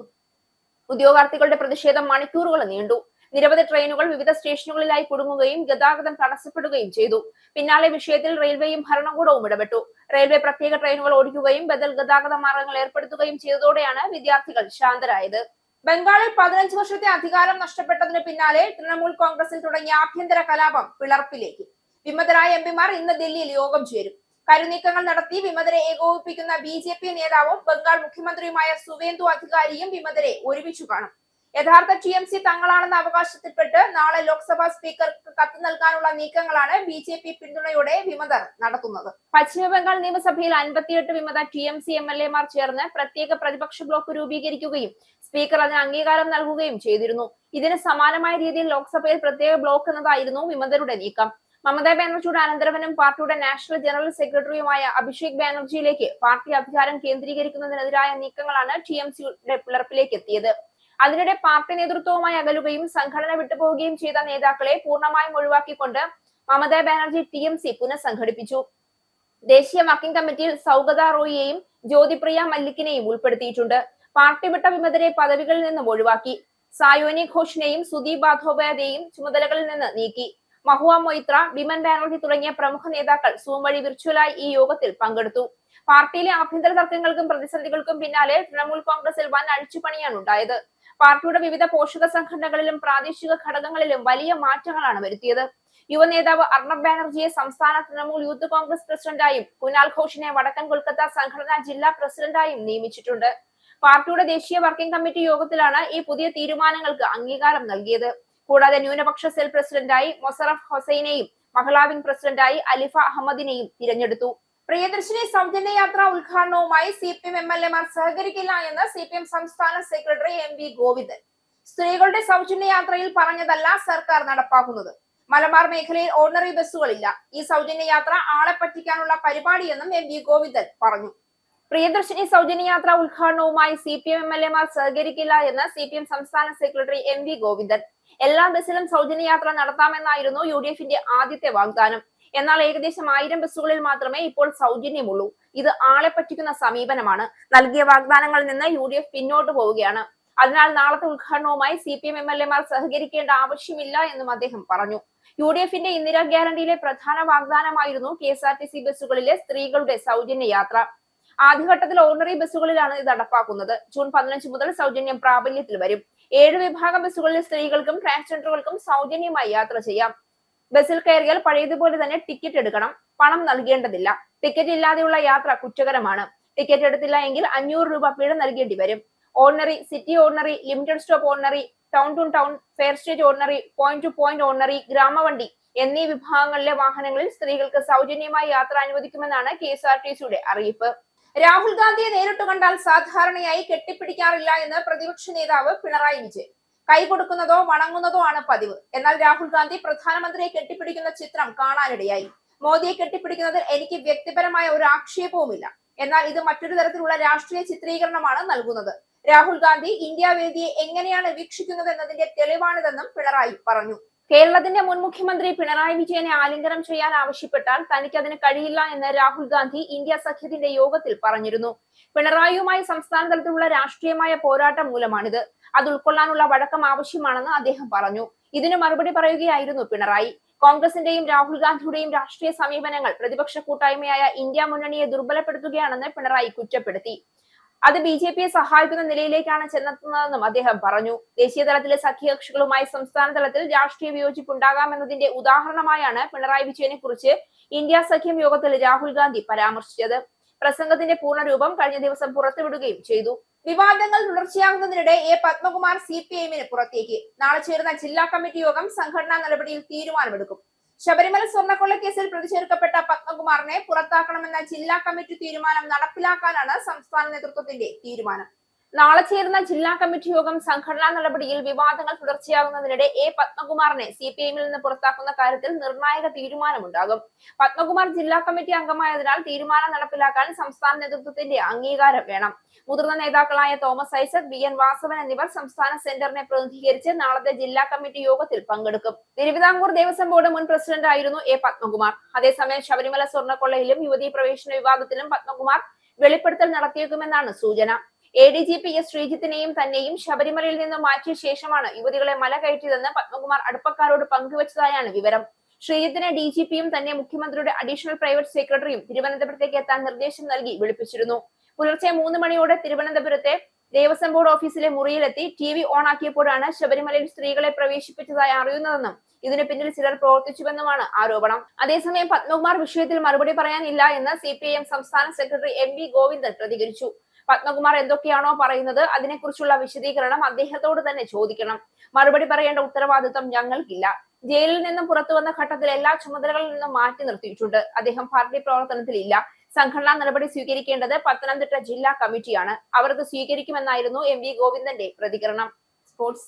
ഉദ്യോഗാർത്ഥികളുടെ പ്രതിഷേധം മണിക്കൂറുകൾ നീണ്ടു. നിരവധി ട്രെയിനുകൾ വിവിധ സ്റ്റേഷനുകളിലായി കുടുങ്ങുകയും ഗതാഗതം തടസ്സപ്പെടുകയും ചെയ്തു. പിന്നാലെ വിഷയത്തിൽ റെയിൽവേയും ഭരണകൂടവും ഇടപെട്ടു. റെയിൽവേ പ്രത്യേക ട്രെയിനുകൾ ഓടിക്കുകയും ബദൽ ഗതാഗത മാർഗങ്ങൾ ഏർപ്പെടുത്തുകയും ചെയ്തതോടെയാണ് വിദ്യാർത്ഥികൾ ശാന്തരായത്. ബംഗാളിൽ 15 വർഷത്തെ അധികാരം നഷ്ടപ്പെട്ടതിന് പിന്നാലെ തൃണമൂൽ കോൺഗ്രസിൽ തുടങ്ങിയ ആഭ്യന്തര കലാപം പിളർപ്പിലേക്ക്. വിമതരായ എംപിമാർ ഇന്ന് ദില്ലിയിൽ യോഗം ചേരും. കരുനീക്കങ്ങൾ നടത്തി വിമതരെ ഏകോപിപ്പിക്കുന്ന BJP നേതാവും ബംഗാൾ മുഖ്യമന്ത്രിയുമായ സുവേന്ദു അധികാരിയും വിമതരെ ഒരുമിച്ചു കാണും. യഥാർത്ഥ TMC തങ്ങളാണെന്ന അവകാശത്തിൽപ്പെട്ട് നാളെ ലോക്സഭാ സ്പീക്കർക്ക് കത്ത് നൽകാനുള്ള നീക്കങ്ങളാണ് BJP പിന്തുണയോടെ വിമതർ നടത്തുന്നത്. പശ്ചിമബംഗാൾ നിയമസഭയിൽ 58 വിമത TMC MLA മാർ ചേർന്ന് പ്രത്യേക പ്രതിപക്ഷ ബ്ലോക്ക് രൂപീകരിക്കുകയും സ്പീക്കർ അതിന് അംഗീകാരം നൽകുകയും ചെയ്തിരുന്നു. ഇതിന് സമാനമായ രീതിയിൽ ലോക്സഭയിൽ പ്രത്യേക ബ്ലോക്ക് എന്നതായിരുന്നു വിമതരുടെ നീക്കം. മമതാ ബാനർജിയുടെ അനന്തരവനും പാർട്ടിയുടെ നാഷണൽ ജനറൽ സെക്രട്ടറിയുമായ അഭിഷേക് ബാനർജിയിലേക്ക് പാർട്ടി അധികാരം കേന്ദ്രീകരിക്കുന്നതിനെതിരായ നീക്കങ്ങളാണ് TMCയുടെ പിളർപ്പിലേക്ക് എത്തിയത്. അതിനിടെ പാർട്ടി നേതൃത്വവുമായി അകലുകയും സംഘടന വിട്ടുപോവുകയും ചെയ്ത നേതാക്കളെ പൂർണ്ണമായും ഒഴിവാക്കിക്കൊണ്ട് മമതാ ബാനർജി TMC പുനഃസംഘടിപ്പിച്ചു. ദേശീയ വർക്കിംഗ് കമ്മിറ്റിയിൽ സൗഗത റോയിയെയും ജ്യോതിപ്രിയ മല്ലിക്കിനെയും ഉൾപ്പെടുത്തിയിട്ടുണ്ട്. പാർട്ടി വിട്ട വിമതരെ പദവികളിൽ നിന്നും ഒഴിവാക്കി. സായോനി ഘോഷിനെയും സുദീപ് ബാധോപാധ്യായെയും ചുമതലകളിൽ നിന്ന് നീക്കി. മഹുവ മൊയ്ത്ര, ബിമൻ ബാനർജി തുടങ്ങിയ പ്രമുഖ നേതാക്കൾ സൂം വഴി വിർച്വലായി ഈ യോഗത്തിൽ പങ്കെടുത്തു. പാർട്ടിയിലെ ആഭ്യന്തര തർക്കങ്ങൾക്കും പ്രതിസന്ധികൾക്കും പിന്നാലെ തൃണമൂൽ കോൺഗ്രസിൽ വൻ അഴിച്ചുപണിയാണ് ഉണ്ടായത്. പാർട്ടിയുടെ വിവിധ പോഷക സംഘടനകളിലും പ്രാദേശിക ഘടകങ്ങളിലും വലിയ മാറ്റങ്ങളാണ് വരുത്തിയത്. യുവനേതാവ് അർണബ് ബാനർജിയെ സംസ്ഥാന തൃണമൂൽ യൂത്ത് കോൺഗ്രസ് പ്രസിഡന്റായും കുനാൽ ഘോഷിനെ വടക്കൻ കൊൽക്കത്ത സംഘടനാ ജില്ലാ പ്രസിഡന്റായും നിയമിച്ചിട്ടുണ്ട്. പാർട്ടിയുടെ ദേശീയ വർക്കിംഗ് കമ്മിറ്റി യോഗത്തിലാണ് ഈ പുതിയ തീരുമാനങ്ങൾക്ക് അംഗീകാരം നൽകിയത്. കൂടാതെ ന്യൂനപക്ഷ സെൽ പ്രസിഡന്റായി മൊസറഫ് ഹൊസൈനെയും മഹിളാ വിംഗ് പ്രസിഡന്റായി അലിഫ അഹമ്മദിനെയും തിരഞ്ഞെടുത്തു. പ്രിയദർശിനി സൗജന്യ യാത്രാ ഉദ്ഘാടനവുമായി CPM MLA മാർ സഹകരിക്കില്ല എന്ന് CPM സംസ്ഥാന സെക്രട്ടറി MV ഗോവിന്ദൻ. സ്ത്രീകളുടെ സൗജന്യ യാത്രയിൽ പറഞ്ഞതല്ല സർക്കാർ നടപ്പാക്കുന്നത്. മലബാർ മേഖലയിൽ ഓർഡിനറി ബസ്സുകളില്ല. ഈ സൗജന്യ യാത്ര ആളെ പറ്റിക്കാനുള്ള പരിപാടിയെന്നും MV ഗോവിന്ദൻ പറഞ്ഞു. പ്രിയദർശിനി സൗജന്യ യാത്രാ ഉദ്ഘാടനവുമായി CPM MLA മാർ സഹകരിക്കില്ല എന്ന് CPM സംസ്ഥാന സെക്രട്ടറി MV ഗോവിന്ദൻ. എല്ലാ ബസ്സിലും സൗജന്യ യാത്ര നടത്താമെന്നായിരുന്നു UDFന്റെ ആദ്യത്തെ വാഗ്ദാനം. എന്നാൽ ഏകദേശം 1000 ബസ്സുകളിൽ മാത്രമേ ഇപ്പോൾ സൗജന്യമുള്ളൂ. ഇത് ആളെ പറ്റിക്കുന്ന സമീപനമാണ്. നൽകിയ വാഗ്ദാനങ്ങളിൽ നിന്ന് UDF പിന്നോട്ട് പോവുകയാണ്. അതിനാൽ നാളത്തെ ഉദ്ഘാടനവുമായി CPM MLA മാർ സഹകരിക്കേണ്ട ആവശ്യമില്ല എന്നും അദ്ദേഹം പറഞ്ഞു. UDFന്റെ ഇന്ദിരാ ഗ്യാരണ്ടിയിലെ പ്രധാന വാഗ്ദാനമായിരുന്നു KSRTC ബസ്സുകളിലെ സ്ത്രീകളുടെ സൗജന്യ യാത്ര. ആദ്യഘട്ടത്തിൽ ഓർഡിനറി ബസ്സുകളിലാണ് ഇത് നടപ്പാക്കുന്നത്. ജൂൺ 15 മുതൽ സൗജന്യം പ്രാബല്യത്തിൽ വരും. 7 വിഭാഗം ബസ്സുകളിൽ സ്ത്രീകൾക്കും ട്രാൻസ്ജെൻഡറുകൾക്കും സൗജന്യമായി യാത്ര ചെയ്യാം. ബസ്സിൽ കയറിയാൽ പഴയതുപോലെ തന്നെ ടിക്കറ്റ് എടുക്കണം. പണം നൽകേണ്ടതില്ല. ടിക്കറ്റ് ഇല്ലാതെയുള്ള യാത്ര കുറ്റകരമാണ്. ടിക്കറ്റ് എടുത്തില്ല എങ്കിൽ 500 രൂപ പിഴ നൽകേണ്ടി വരും. Ordinary, city ordinary, limited stop ordinary, town to town, fare stage ordinary, point to point ordinary, ഗ്രാമവണ്ടി എന്നീ വിഭാഗങ്ങളിലെ വാഹനങ്ങളിൽ സ്ത്രീകൾക്ക് സൗജന്യമായി യാത്ര അനുവദിക്കുമെന്നാണ് KSRTCയുടെ അറിയിപ്പ്. രാഹുൽ ഗാന്ധിയെ നേരിട്ട് കണ്ടാൽ സാധാരണയായി കെട്ടിപ്പിടിക്കാറില്ല എന്ന് പ്രതിപക്ഷ നേതാവ് പിണറായി വിജയൻ. കൈ കൊടുക്കുന്നതോ വണങ്ങുന്നതോ ആണ് പതിവ്. എന്നാൽ രാഹുൽ ഗാന്ധി പ്രധാനമന്ത്രിയെ കെട്ടിപ്പിടിക്കുന്ന ചിത്രം കാണാനിടയായി. മോദിയെ കെട്ടിപ്പിടിക്കുന്നതിൽ എനിക്ക് വ്യക്തിപരമായ ഒരു ആക്ഷേപവുമില്ല. എന്നാൽ ഇത് മറ്റൊരു തരത്തിലുള്ള രാഷ്ട്രീയ ചിത്രീകരണമാണ് നൽകുന്നത്. രാഹുൽ ഗാന്ധി ഇന്ത്യ വേദിയെ എങ്ങനെയാണ് വീക്ഷിക്കുന്നത് എന്നതിന്റെ തെളിവാണിതെന്നും പിണറായി പറഞ്ഞു. കേരളത്തിന്റെ മുൻ മുഖ്യമന്ത്രി പിണറായി വിജയനെ ആലിംഗനം ചെയ്യാൻ ആവശ്യപ്പെട്ടാൽ തനിക്ക് അതിന് കഴിയില്ല എന്ന് രാഹുൽ ഗാന്ധി ഇന്ത്യ സഖ്യത്തിന്റെ യോഗത്തിൽ പറഞ്ഞിരുന്നു. പിണറായിയുമായി സംസ്ഥാന തലത്തിലുള്ള രാഷ്ട്രീയമായ പോരാട്ടം മൂലമാണിത്. അത് ഉൾക്കൊള്ളാനുള്ള വഴക്കം ആവശ്യമാണെന്ന് അദ്ദേഹം പറഞ്ഞു. ഇതിന് മറുപടി പറയുകയായിരുന്നു പിണറായി. കോൺഗ്രസിന്റെയും രാഹുൽ ഗാന്ധിയുടെയും രാഷ്ട്രീയ സമീപനങ്ങൾ പ്രതിപക്ഷ കൂട്ടായ്മയായ ഇന്ത്യ മുന്നണിയെ ദുർബലപ്പെടുത്തുകയാണെന്ന് പിണറായി കുറ്റപ്പെടുത്തി. അത് BJPയെ സഹായിക്കുന്ന നിലയിലേക്കാണ് ചെന്നെത്തുന്നതെന്നും അദ്ദേഹം പറഞ്ഞു. ദേശീയ തലത്തിലെ സഖ്യകക്ഷികളുമായി സംസ്ഥാന തലത്തിൽ രാഷ്ട്രീയ വിയോജിപ്പുണ്ടാകാമെന്നതിന്റെ ഉദാഹരണമായാണ് പിണറായി വിജയനെ കുറിച്ച് ഇന്ത്യ സഖ്യം യോഗത്തിൽ രാഹുൽ ഗാന്ധി പരാമർശിച്ചത്. പ്രസംഗത്തിന്റെ പൂർണ്ണരൂപം കഴിഞ്ഞ ദിവസം പുറത്തുവിടുകയും ചെയ്തു. വിവാദങ്ങൾ തുടർച്ചയാകുന്നതിനിടെ പത്മകുമാർ CPIMന് പുറത്തേക്ക്. നാളെ ചേരുന്ന ജില്ലാ കമ്മിറ്റി യോഗം സംഘടനാ നടപടിയിൽ തീരുമാനമെടുക്കും. ശബരിമല സ്വർണ്ണക്കൊള്ള കേസിൽ പ്രതിചേർക്കപ്പെട്ട പത്മകുമാറിനെ പുറത്താക്കണമെന്ന ജില്ലാ കമ്മിറ്റി തീരുമാനം നടപ്പിലാക്കാനാണ് സംസ്ഥാന നേതൃത്വത്തിന്റെ തീരുമാനം. നാളെ ചേരുന്ന ജില്ലാ കമ്മിറ്റി യോഗം സംഘടനാ നടപടിയിൽ വിവാദങ്ങൾ തുടർച്ചയാകുന്നതിനിടെ പത്മകുമാറിനെ CPIMൽ നിന്ന് പുറത്താക്കുന്ന കാര്യത്തിൽ നിർണായക തീരുമാനമുണ്ടാകും. പത്മകുമാർ ജില്ലാ കമ്മിറ്റി അംഗമായതിനാൽ തീരുമാനം നടപ്പിലാക്കാൻ സംസ്ഥാന നേതൃത്വത്തിന്റെ അംഗീകാരം വേണം. മുതിർന്ന നേതാക്കളായ തോമസ് ഐസക്, BN വാസവൻ എന്നിവർ സംസ്ഥാന സെന്ററിനെ പ്രതിനിധീകരിച്ച് നാളത്തെ ജില്ലാ കമ്മിറ്റി യോഗത്തിൽ പങ്കെടുക്കും. തിരുവിതാംകൂർ ദേവസ്വം ബോർഡ് മുൻ പ്രസിഡന്റ് ആയിരുന്നു പത്മകുമാർ. അതേസമയം ശബരിമല സ്വർണ്ണക്കൊള്ളയിലും യുവതീ പ്രവേശന വിവാദത്തിലും പത്മകുമാർ വെളിപ്പെടുത്തൽ നടത്തിയേക്കുമെന്നാണ് സൂചന. ADGP S ശ്രീജിത്തിനെയും തന്നെയും ശബരിമലയിൽ നിന്ന് മാറ്റിയ ശേഷമാണ് യുവതികളെ മല കയറ്റിയതെന്ന് പത്മകുമാർ അടുപ്പക്കാരോട് പങ്കുവച്ചതായാണ് വിവരം. ശ്രീജിത്തിനെ DGPയും തന്നെ മുഖ്യമന്ത്രിയുടെ അഡീഷണൽ പ്രൈവറ്റ് സെക്രട്ടറിയും തിരുവനന്തപുരത്തേക്ക് എത്താൻ നിർദ്ദേശം നൽകി വിളിപ്പിച്ചിരുന്നു. പുലർച്ചെ 3 മണിയോടെ തിരുവനന്തപുരത്തെ ദേവസ്വം ബോർഡ് ഓഫീസിലെ മുറിയിലെത്തി TV ഓണാക്കിയപ്പോഴാണ് ശബരിമലയിൽ സ്ത്രീകളെ പ്രവേശിപ്പിച്ചതായി അറിയുന്നതെന്നും ഇതിന് പിന്നിൽ ചിലർ പ്രവർത്തിച്ചുവെന്നുമാണ് ആരോപണം. അതേസമയം പത്മകുമാർ വിഷയത്തിൽ മറുപടി പറയാനില്ല എന്ന് CPIM സംസ്ഥാന സെക്രട്ടറി MV ഗോവിന്ദൻ പ്രതികരിച്ചു. പത്മകുമാർ എന്തൊക്കെയാണോ പറയുന്നത് അതിനെക്കുറിച്ചുള്ള വിശദീകരണം അദ്ദേഹത്തോട് തന്നെ ചോദിക്കണം. മറുപടി പറയേണ്ട ഉത്തരവാദിത്വം ഞങ്ങൾക്കില്ല. ജയിലിൽ നിന്നും പുറത്തു വന്ന ഘട്ടത്തിൽ എല്ലാ ചുമതലകളിൽ നിന്നും മാറ്റി നിർത്തിയിട്ടുണ്ട്. അദ്ദേഹം പാർട്ടി പ്രവർത്തനത്തിലില്ല. സംഘടനാ നടപടി സ്വീകരിക്കേണ്ടത് പത്തനംതിട്ട ജില്ലാ കമ്മിറ്റിയാണ്. അവർ അത് സ്വീകരിക്കുമെന്നായിരുന്നു MV ഗോവിന്ദന്റെ പ്രതികരണം. സ്പോർട്സ്.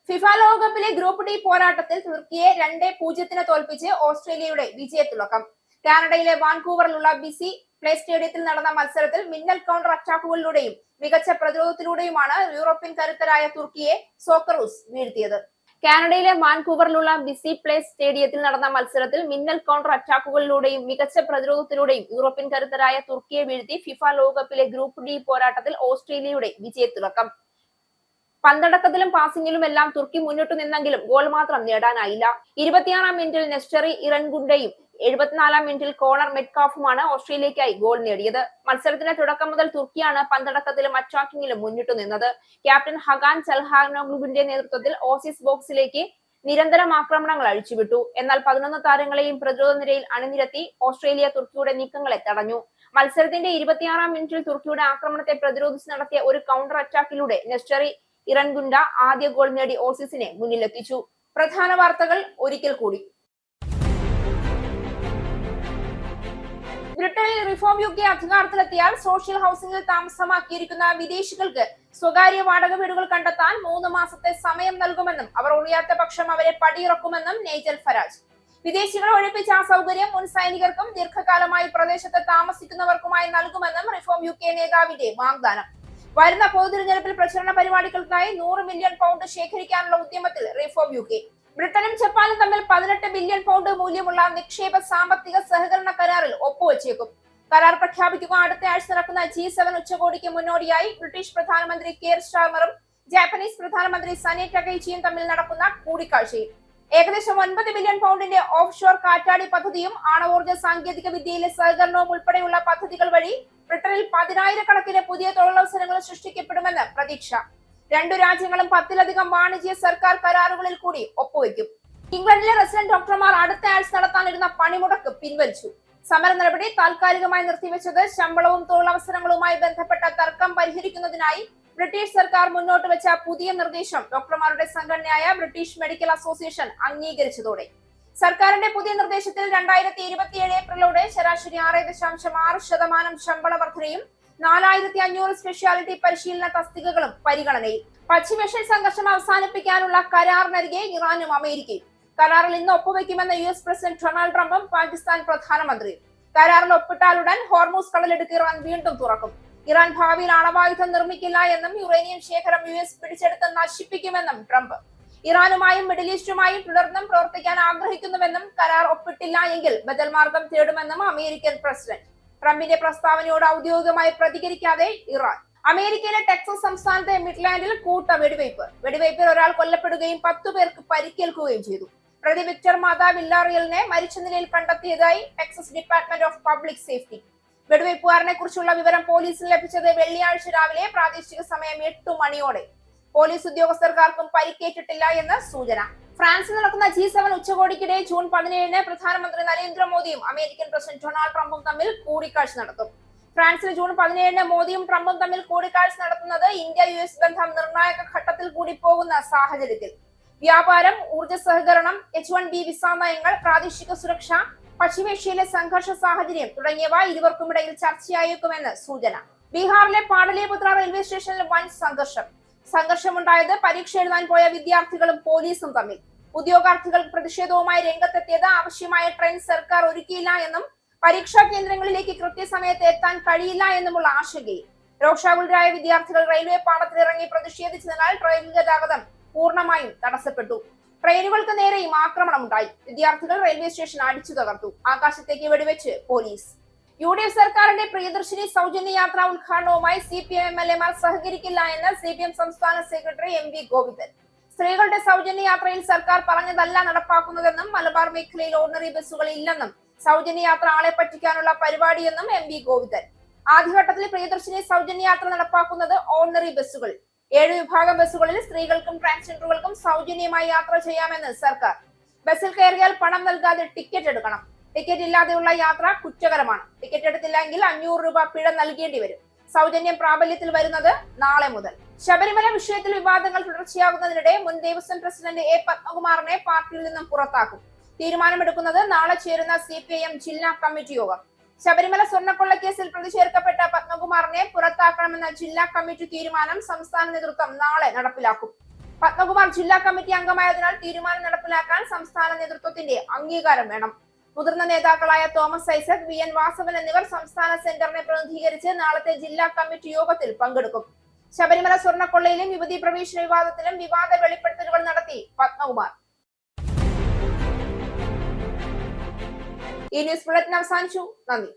ഫിഫ ലോകകപ്പിലെ ഗ്രൂപ്പ് ഡി പോരാട്ടത്തിൽ തുർക്കിയെ 2-0 തോൽപ്പിച്ച് ഓസ്ട്രേലിയയുടെ വിജയത്തിളക്കം. കാനഡയിലെ വാൻകൂവറിലുള്ള ബിസി പ്ലേ സ്റ്റേഡിയത്തിൽ നടന്ന മത്സരത്തിൽ മിന്നൽ കൗണ്ടർ അറ്റാക്കുകളിലൂടെയും മികച്ച പ്രതിരോധത്തിലൂടെയുമാണ് യൂറോപ്യൻ കരുത്തരായ തുർക്കിയെ സോക്കറൂസ് വീഴ്ത്തിയത്. കാനഡയിലെ വാൻകൂവറിലുള്ള ബിസി പ്ലേ സ്റ്റേഡിയത്തിൽ നടന്ന മത്സരത്തിൽ മിന്നൽ കൗണ്ടർ അറ്റാക്കുകളിലൂടെയും മികച്ച പ്രതിരോധത്തിലൂടെയും യൂറോപ്യൻ കരുത്തരായ തുർക്കിയെ വീഴ്ത്തി ഫിഫ ലോകകപ്പിലെ ഗ്രൂപ്പ് ഡി പോരാട്ടത്തിൽ ഓസ്ട്രേലിയയുടെ വിജയത്തിളക്കം. പന്തടക്കത്തിലും പാസിംഗിലും എല്ലാം തുർക്കി മുന്നിട്ടു നിന്നെങ്കിലും ഗോൾ മാത്രം നേടാനായില്ല. 26-ാം മിനിറ്റിൽ നെസ്റ്ററി ഇറൻഗുണ്ടയും 74-ാം മിനിറ്റിൽ കോണർ മെറ്റ്കാഫുമാണ് ഓസ്ട്രേലിയക്കായി ഗോൾ നേടിയത്. മത്സരത്തിന്റെ തുടക്കം മുതൽ തുർക്കിയാണ് പന്തടക്കത്തിലും അറ്റാക്കിംഗിലും മുന്നിട്ടു നിന്നത്. ക്യാപ്റ്റൻ ഹഗാൻ ചൽഹാനോഗ്ലുവിന്റെ നേതൃത്വത്തിൽ ഓസീസ് ബോക്സിലേക്ക് നിരന്തരം ആക്രമണങ്ങൾ അഴിച്ചുവിട്ടു. എന്നാൽ 11 താരങ്ങളെയും പ്രതിരോധ നിരയിൽ അണിനിരത്തി ഓസ്ട്രേലിയ തുർക്കിയുടെ നീക്കങ്ങളെ തടഞ്ഞു. മത്സരത്തിന്റെ 26-ാം മിനിറ്റിൽ തുർക്കിയുടെ ആക്രമണത്തെ പ്രതിരോധിച്ച് നടത്തിയ ഒരു കൗണ്ടർ അറ്റാക്കിലൂടെ നെസ്റ്ററി ഇറൻഗുണ്ട ആദ്യ ഗോൾ നേടി ഓസീസിനെ മുന്നിലെത്തിച്ചു. പ്രധാന വാർത്തകൾ ഒരിക്കൽ കൂടി. ബ്രിട്ടനിൽ റിഫോം UK അധികാരത്തിലെത്തിയാൽ സോഷ്യൽ ഹൗസിംഗിൽ താമസമാക്കിയിരിക്കുന്ന വിദേശികൾക്ക് സ്വകാര്യ വാടക വീടുകൾ കണ്ടെത്താൻ 3 മാസത്തെ സമയം നൽകുമെന്നും അവർ ഒഴിയാത്ത പക്ഷം അവരെ പടിയിറക്കുമെന്നും നൈജൽ ഫരാജ്. വിദേശികളെ ഒഴിപ്പിച്ച ആ സൗകര്യം മുൻ സൈനികർക്കും ദീർഘകാലമായി പ്രദേശത്ത് താമസിക്കുന്നവർക്കുമായി നൽകുമെന്നും റിഫോം UK നേതാവിന്റെ വാഗ്ദാനം. വരുന്ന പൊതുതിരഞ്ഞെടുപ്പിൽ പ്രചരണ പരിപാടികൾക്കായി 100 മില്യൺ പൗണ്ട് ശേഖരിക്കാനുള്ള ഉദ്യമത്തിൽ റിഫോം UK. ബ്രിട്ടനും ജപ്പാനും തമ്മിൽ 18 ബില്യൺ പൗണ്ട് മൂല്യമുള്ള നിക്ഷേപ സാമ്പത്തിക സഹകരണ കരാറിൽ ഒപ്പുവെച്ചേക്കും. കരാർ പ്രഖ്യാപിക്കുക അടുത്ത ആഴ്ച നടക്കുന്ന G7 ഉച്ചകോടിക്ക് മുന്നോടിയായി ബ്രിട്ടീഷ് പ്രധാനമന്ത്രി കെയർ സ്റ്റാർമറും ജാപ്പനീസ് പ്രധാനമന്ത്രി സനെ ടകൈച്ചിയും തമ്മിൽ നടക്കുന്ന കൂടിക്കാഴ്ചയിൽ ഏകദേശം 9 ബില്യൺ പൗണ്ടിന്റെ ഓഫ് ഷോർ കാറ്റാടി പദ്ധതിയും ആണവോർജ്ജ സാങ്കേതിക വിദ്യയിലെ സഹകരണവും ഉൾപ്പെടെയുള്ള പദ്ധതികൾ വഴി ബ്രിട്ടനിൽ 10,000-കണക്കിന് പുതിയ തൊഴിലവസരങ്ങൾ സൃഷ്ടിക്കപ്പെടുമെന്ന് പ്രതീക്ഷ. 2 രാജ്യങ്ങളും 10-ലധികം വാണിജ്യ സർക്കാർ കരാറുകളിൽ കൂടി ഒപ്പുവെക്കും. ഇംഗ്ലണ്ടിലെ റെസിഡന്റ് ഡോക്ടർമാർ അടുത്ത ആഴ്ച നടത്താനിരുന്ന പണിമുടക്ക് പിൻവലിച്ചു. സമര നടപടി താൽക്കാലികമായി നിർത്തിവെച്ചത് ശമ്പളവും തൊഴിലവസരങ്ങളുമായി ബന്ധപ്പെട്ട തർക്കം പരിഹരിക്കുന്നതിനായി ബ്രിട്ടീഷ് സർക്കാർ മുന്നോട്ട് വെച്ച പുതിയ നിർദ്ദേശം ഡോക്ടർമാരുടെ സംഘടനയായ ബ്രിട്ടീഷ് മെഡിക്കൽ അസോസിയേഷൻ അംഗീകരിച്ചതോടെ സർക്കാരിന്റെ പുതിയ നിർദ്ദേശത്തിൽ 2027 ഏപ്രിലോടെ ശരാശരി 6.6% ശമ്പള വർധനയും 4500 സ്പെഷ്യാലിറ്റി പരിശീലന തസ്തികകളും പരിഗണനയിൽ. പശ്ചിമേഷ്യൻ സംഘർഷം അവസാനിപ്പിക്കാനുള്ള കരാറിനരികെ ഇറാനും അമേരിക്കയും. കരാറിൽ ഇന്ന് ഒപ്പുവെക്കുമെന്ന് US പ്രസിഡന്റ് ഡൊണാൾഡ് ട്രംപും പാകിസ്ഥാൻ പ്രധാനമന്ത്രിയും. കരാറിൽ ഒപ്പിട്ടാലുടൻ ഹോർമൂസ് കടലിടുക്ക് ഇറാൻ വീണ്ടും തുറക്കും. ഇറാൻ ഭാവിയിൽ ആണവായുധം നിർമ്മിക്കില്ല എന്നും യുറേനിയം ശേഖരം US പിടിച്ചെടുത്ത് നശിപ്പിക്കുമെന്നും ട്രംപ്. ഇറാനുമായും മിഡിൽ ഈസ്റ്റുമായും തുടർന്നും പ്രവർത്തിക്കാൻ ആഗ്രഹിക്കുന്നുവെന്നും കരാർ ഒപ്പിട്ടില്ല എങ്കിൽ ബദൽ മാർഗം തേടുമെന്നും അമേരിക്കൻ പ്രസിഡന്റ്. ട്രംപിന്റെ പ്രസ്താവനയോട് ഔദ്യോഗികമായി പ്രതികരിക്കാതെ ഇറാൻ. അമേരിക്കയിലെ ടെക്സസ് സംസ്ഥാനത്തെ മിഡ്ലാൻഡിൽ കൂട്ട വെടിവയ്പിൽ ഒരാൾ കൊല്ലപ്പെടുകയും 10 പേർക്ക് പരിക്കേൽക്കുകയും ചെയ്തു. പ്രതി വിക്ടർ മാതാ വില്ലാറിയലിനെ മരിച്ച നിലയിൽ കണ്ടെത്തിയതായി Texas department of public safety. വെടിവയ്പ്പുകാരനെ കുറിച്ചുള്ള വിവരം പോലീസിന് ലഭിച്ചത് വെള്ളിയാഴ്ച രാവിലെ പ്രാദേശിക സമയം 8 മണിയോടെ. പോലീസ് ഉദ്യോഗസ്ഥർക്കാർക്കും പരിക്കേറ്റിട്ടില്ല എന്ന് സൂചന. ഫ്രാൻസിൽ നടക്കുന്ന G7 ഉച്ചകോടിക്കിടെ ജൂൺ 17-ന് പ്രധാനമന്ത്രി നരേന്ദ്രമോദിയും അമേരിക്കൻ പ്രസിഡന്റ് ഡൊണാൾഡ് ട്രംപും തമ്മിൽ കൂടിക്കാഴ്ച നടത്തും. ഫ്രാൻസിൽ ജൂൺ 17-ന് മോദിയും ട്രംപും തമ്മിൽ കൂടിക്കാഴ്ച നടത്തുന്നത് ഇന്ത്യ-US ബന്ധം നിർണായക ഘട്ടത്തിൽ കൂടി പോകുന്ന സാഹചര്യത്തിൽ. വ്യാപാരം, ഊർജ്ജ സഹകരണം, H-1B വിസ നയങ്ങൾ, പ്രാദേശിക സുരക്ഷ, പശ്ചിമേഷ്യയിലെ സംഘർഷ സാഹചര്യം തുടങ്ങിയവ ഇരുവർക്കുമിടയിൽ ചർച്ചയായേക്കുമെന്ന് സൂചന. ബീഹാറിലെ പാടലിപുത്ര റെയിൽവേ സ്റ്റേഷനിൽ വൻ സംഘർഷമുണ്ടായത് പരീക്ഷ എഴുതാൻ പോയ വിദ്യാർത്ഥികളും പോലീസും തമ്മിൽ. ഉദ്യോഗാർത്ഥികൾ പ്രതിഷേധവുമായി രംഗത്തെത്തിയത് ആവശ്യമായ ട്രെയിൻ സർക്കാർ ഒരുക്കിയില്ല എന്നും പരീക്ഷാ കേന്ദ്രങ്ങളിലേക്ക് കൃത്യസമയത്ത് എത്താൻ കഴിയില്ല എന്നുമുള്ള ആശങ്കയിൽ. രോഷാകുലരായ വിദ്യാർത്ഥികൾ റെയിൽവേ പാളത്തിലിറങ്ങി പ്രതിഷേധിച്ചതിനാൽ ട്രെയിൻ ഗതാഗതം പൂർണ്ണമായും തടസ്സപ്പെട്ടു. ട്രെയിനുകൾക്ക് നേരെയും ആക്രമണമുണ്ടായി. വിദ്യാർത്ഥികൾ റെയിൽവേ സ്റ്റേഷൻ അടിച്ചു തകർത്തു. ആകാശത്തേക്ക് വെടിവെച്ച് പോലീസ്. UDF സർക്കാരിന്റെ പ്രിയദർശിനി സൗജന്യ യാത്രാ ഉദ്ഘാടനവുമായി CPM MLA-മാർ സഹകരിക്കില്ല എന്ന് CPM സംസ്ഥാന സെക്രട്ടറി MV ഗോവിന്ദൻ. സ്ത്രീകളുടെ സൗജന്യ യാത്രയിൽ സർക്കാർ പറഞ്ഞതല്ല നടപ്പാക്കുന്നതെന്നും മലബാർ മേഖലയിൽ ഓർഡിനറി ബസ്സുകൾ ഇല്ലെന്നും സൗജന്യ യാത്ര ആളെ പറ്റിക്കാനുള്ള പരിപാടിയെന്നും MV ഗോവിന്ദൻ. ആദ്യഘട്ടത്തിൽ പ്രിയദർശിനി സൗജന്യ യാത്ര നടപ്പാക്കുന്നത് ഓർഡിനറി ബസ്സുകൾ. 7 വിഭാഗം ബസ്സുകളിൽ സ്ത്രീകൾക്കും ട്രാൻസ്ജെൻഡറുകൾക്കും സൗജന്യമായി യാത്ര ചെയ്യാമെന്ന് സർക്കാർ. ബസ്സിൽ കയറിയാൽ പണം നൽകാതെ ടിക്കറ്റ് എടുക്കണം. ടിക്കറ്റ് ഇല്ലാതെയുള്ള യാത്ര കുറ്റകരമാണ്. ടിക്കറ്റ് എടുത്തില്ലെങ്കിൽ 500 രൂപ പിഴ നൽകേണ്ടി വരും. സൗജന്യം പ്രാബല്യത്തിൽ വരുന്നത് നാളെ മുതൽ. ശബരിമല വിഷയത്തിൽ വിവാദങ്ങൾ തുടർച്ചയാകുന്നതിനിടെ മുൻ ദേവസ്വം പ്രസിഡന്റ് A പത്മകുമാറിനെ പാർട്ടിയിൽ നിന്നും പുറത്താക്കും. തീരുമാനമെടുക്കുന്നത് നാളെ ചേരുന്ന CPIM ജില്ലാ കമ്മിറ്റി യോഗം. ശബരിമല സ്വർണ്ണക്കൊള്ളക്കേസിൽ പ്രതിചേർക്കപ്പെട്ട പത്മകുമാറിനെ പുറത്താക്കണമെന്ന ജില്ലാ കമ്മിറ്റി തീരുമാനം സംസ്ഥാന നേതൃത്വം നാളെ നടപ്പിലാക്കും. പത്മകുമാർ ജില്ലാ കമ്മിറ്റി അംഗമായതിനാൽ തീരുമാനം നടപ്പിലാക്കാൻ സംസ്ഥാന നേതൃത്വത്തിന്റെ അംഗീകാരം വേണം. മുതിർന്ന നേതാക്കളായ തോമസ് ഐസക്, VN വാസവൻ എന്നിവർ സംസ്ഥാന സെന്ററിനെ പ്രതിനിധീകരിച്ച് നാളത്തെ ജില്ലാ കമ്മിറ്റി യോഗത്തിൽ പങ്കെടുക്കും. ശബരിമല സ്വർണ്ണക്കൊള്ളയിലും യുവതീ പ്രവേശന വിവാദത്തിലും വിവാദ വെളിപ്പെടുത്തലുകൾ നടത്തി പത്മകുമാർ. ഈ ന്യൂസ് ബുള്ളറ്റിൻ അവസാനിച്ചു. നന്ദി.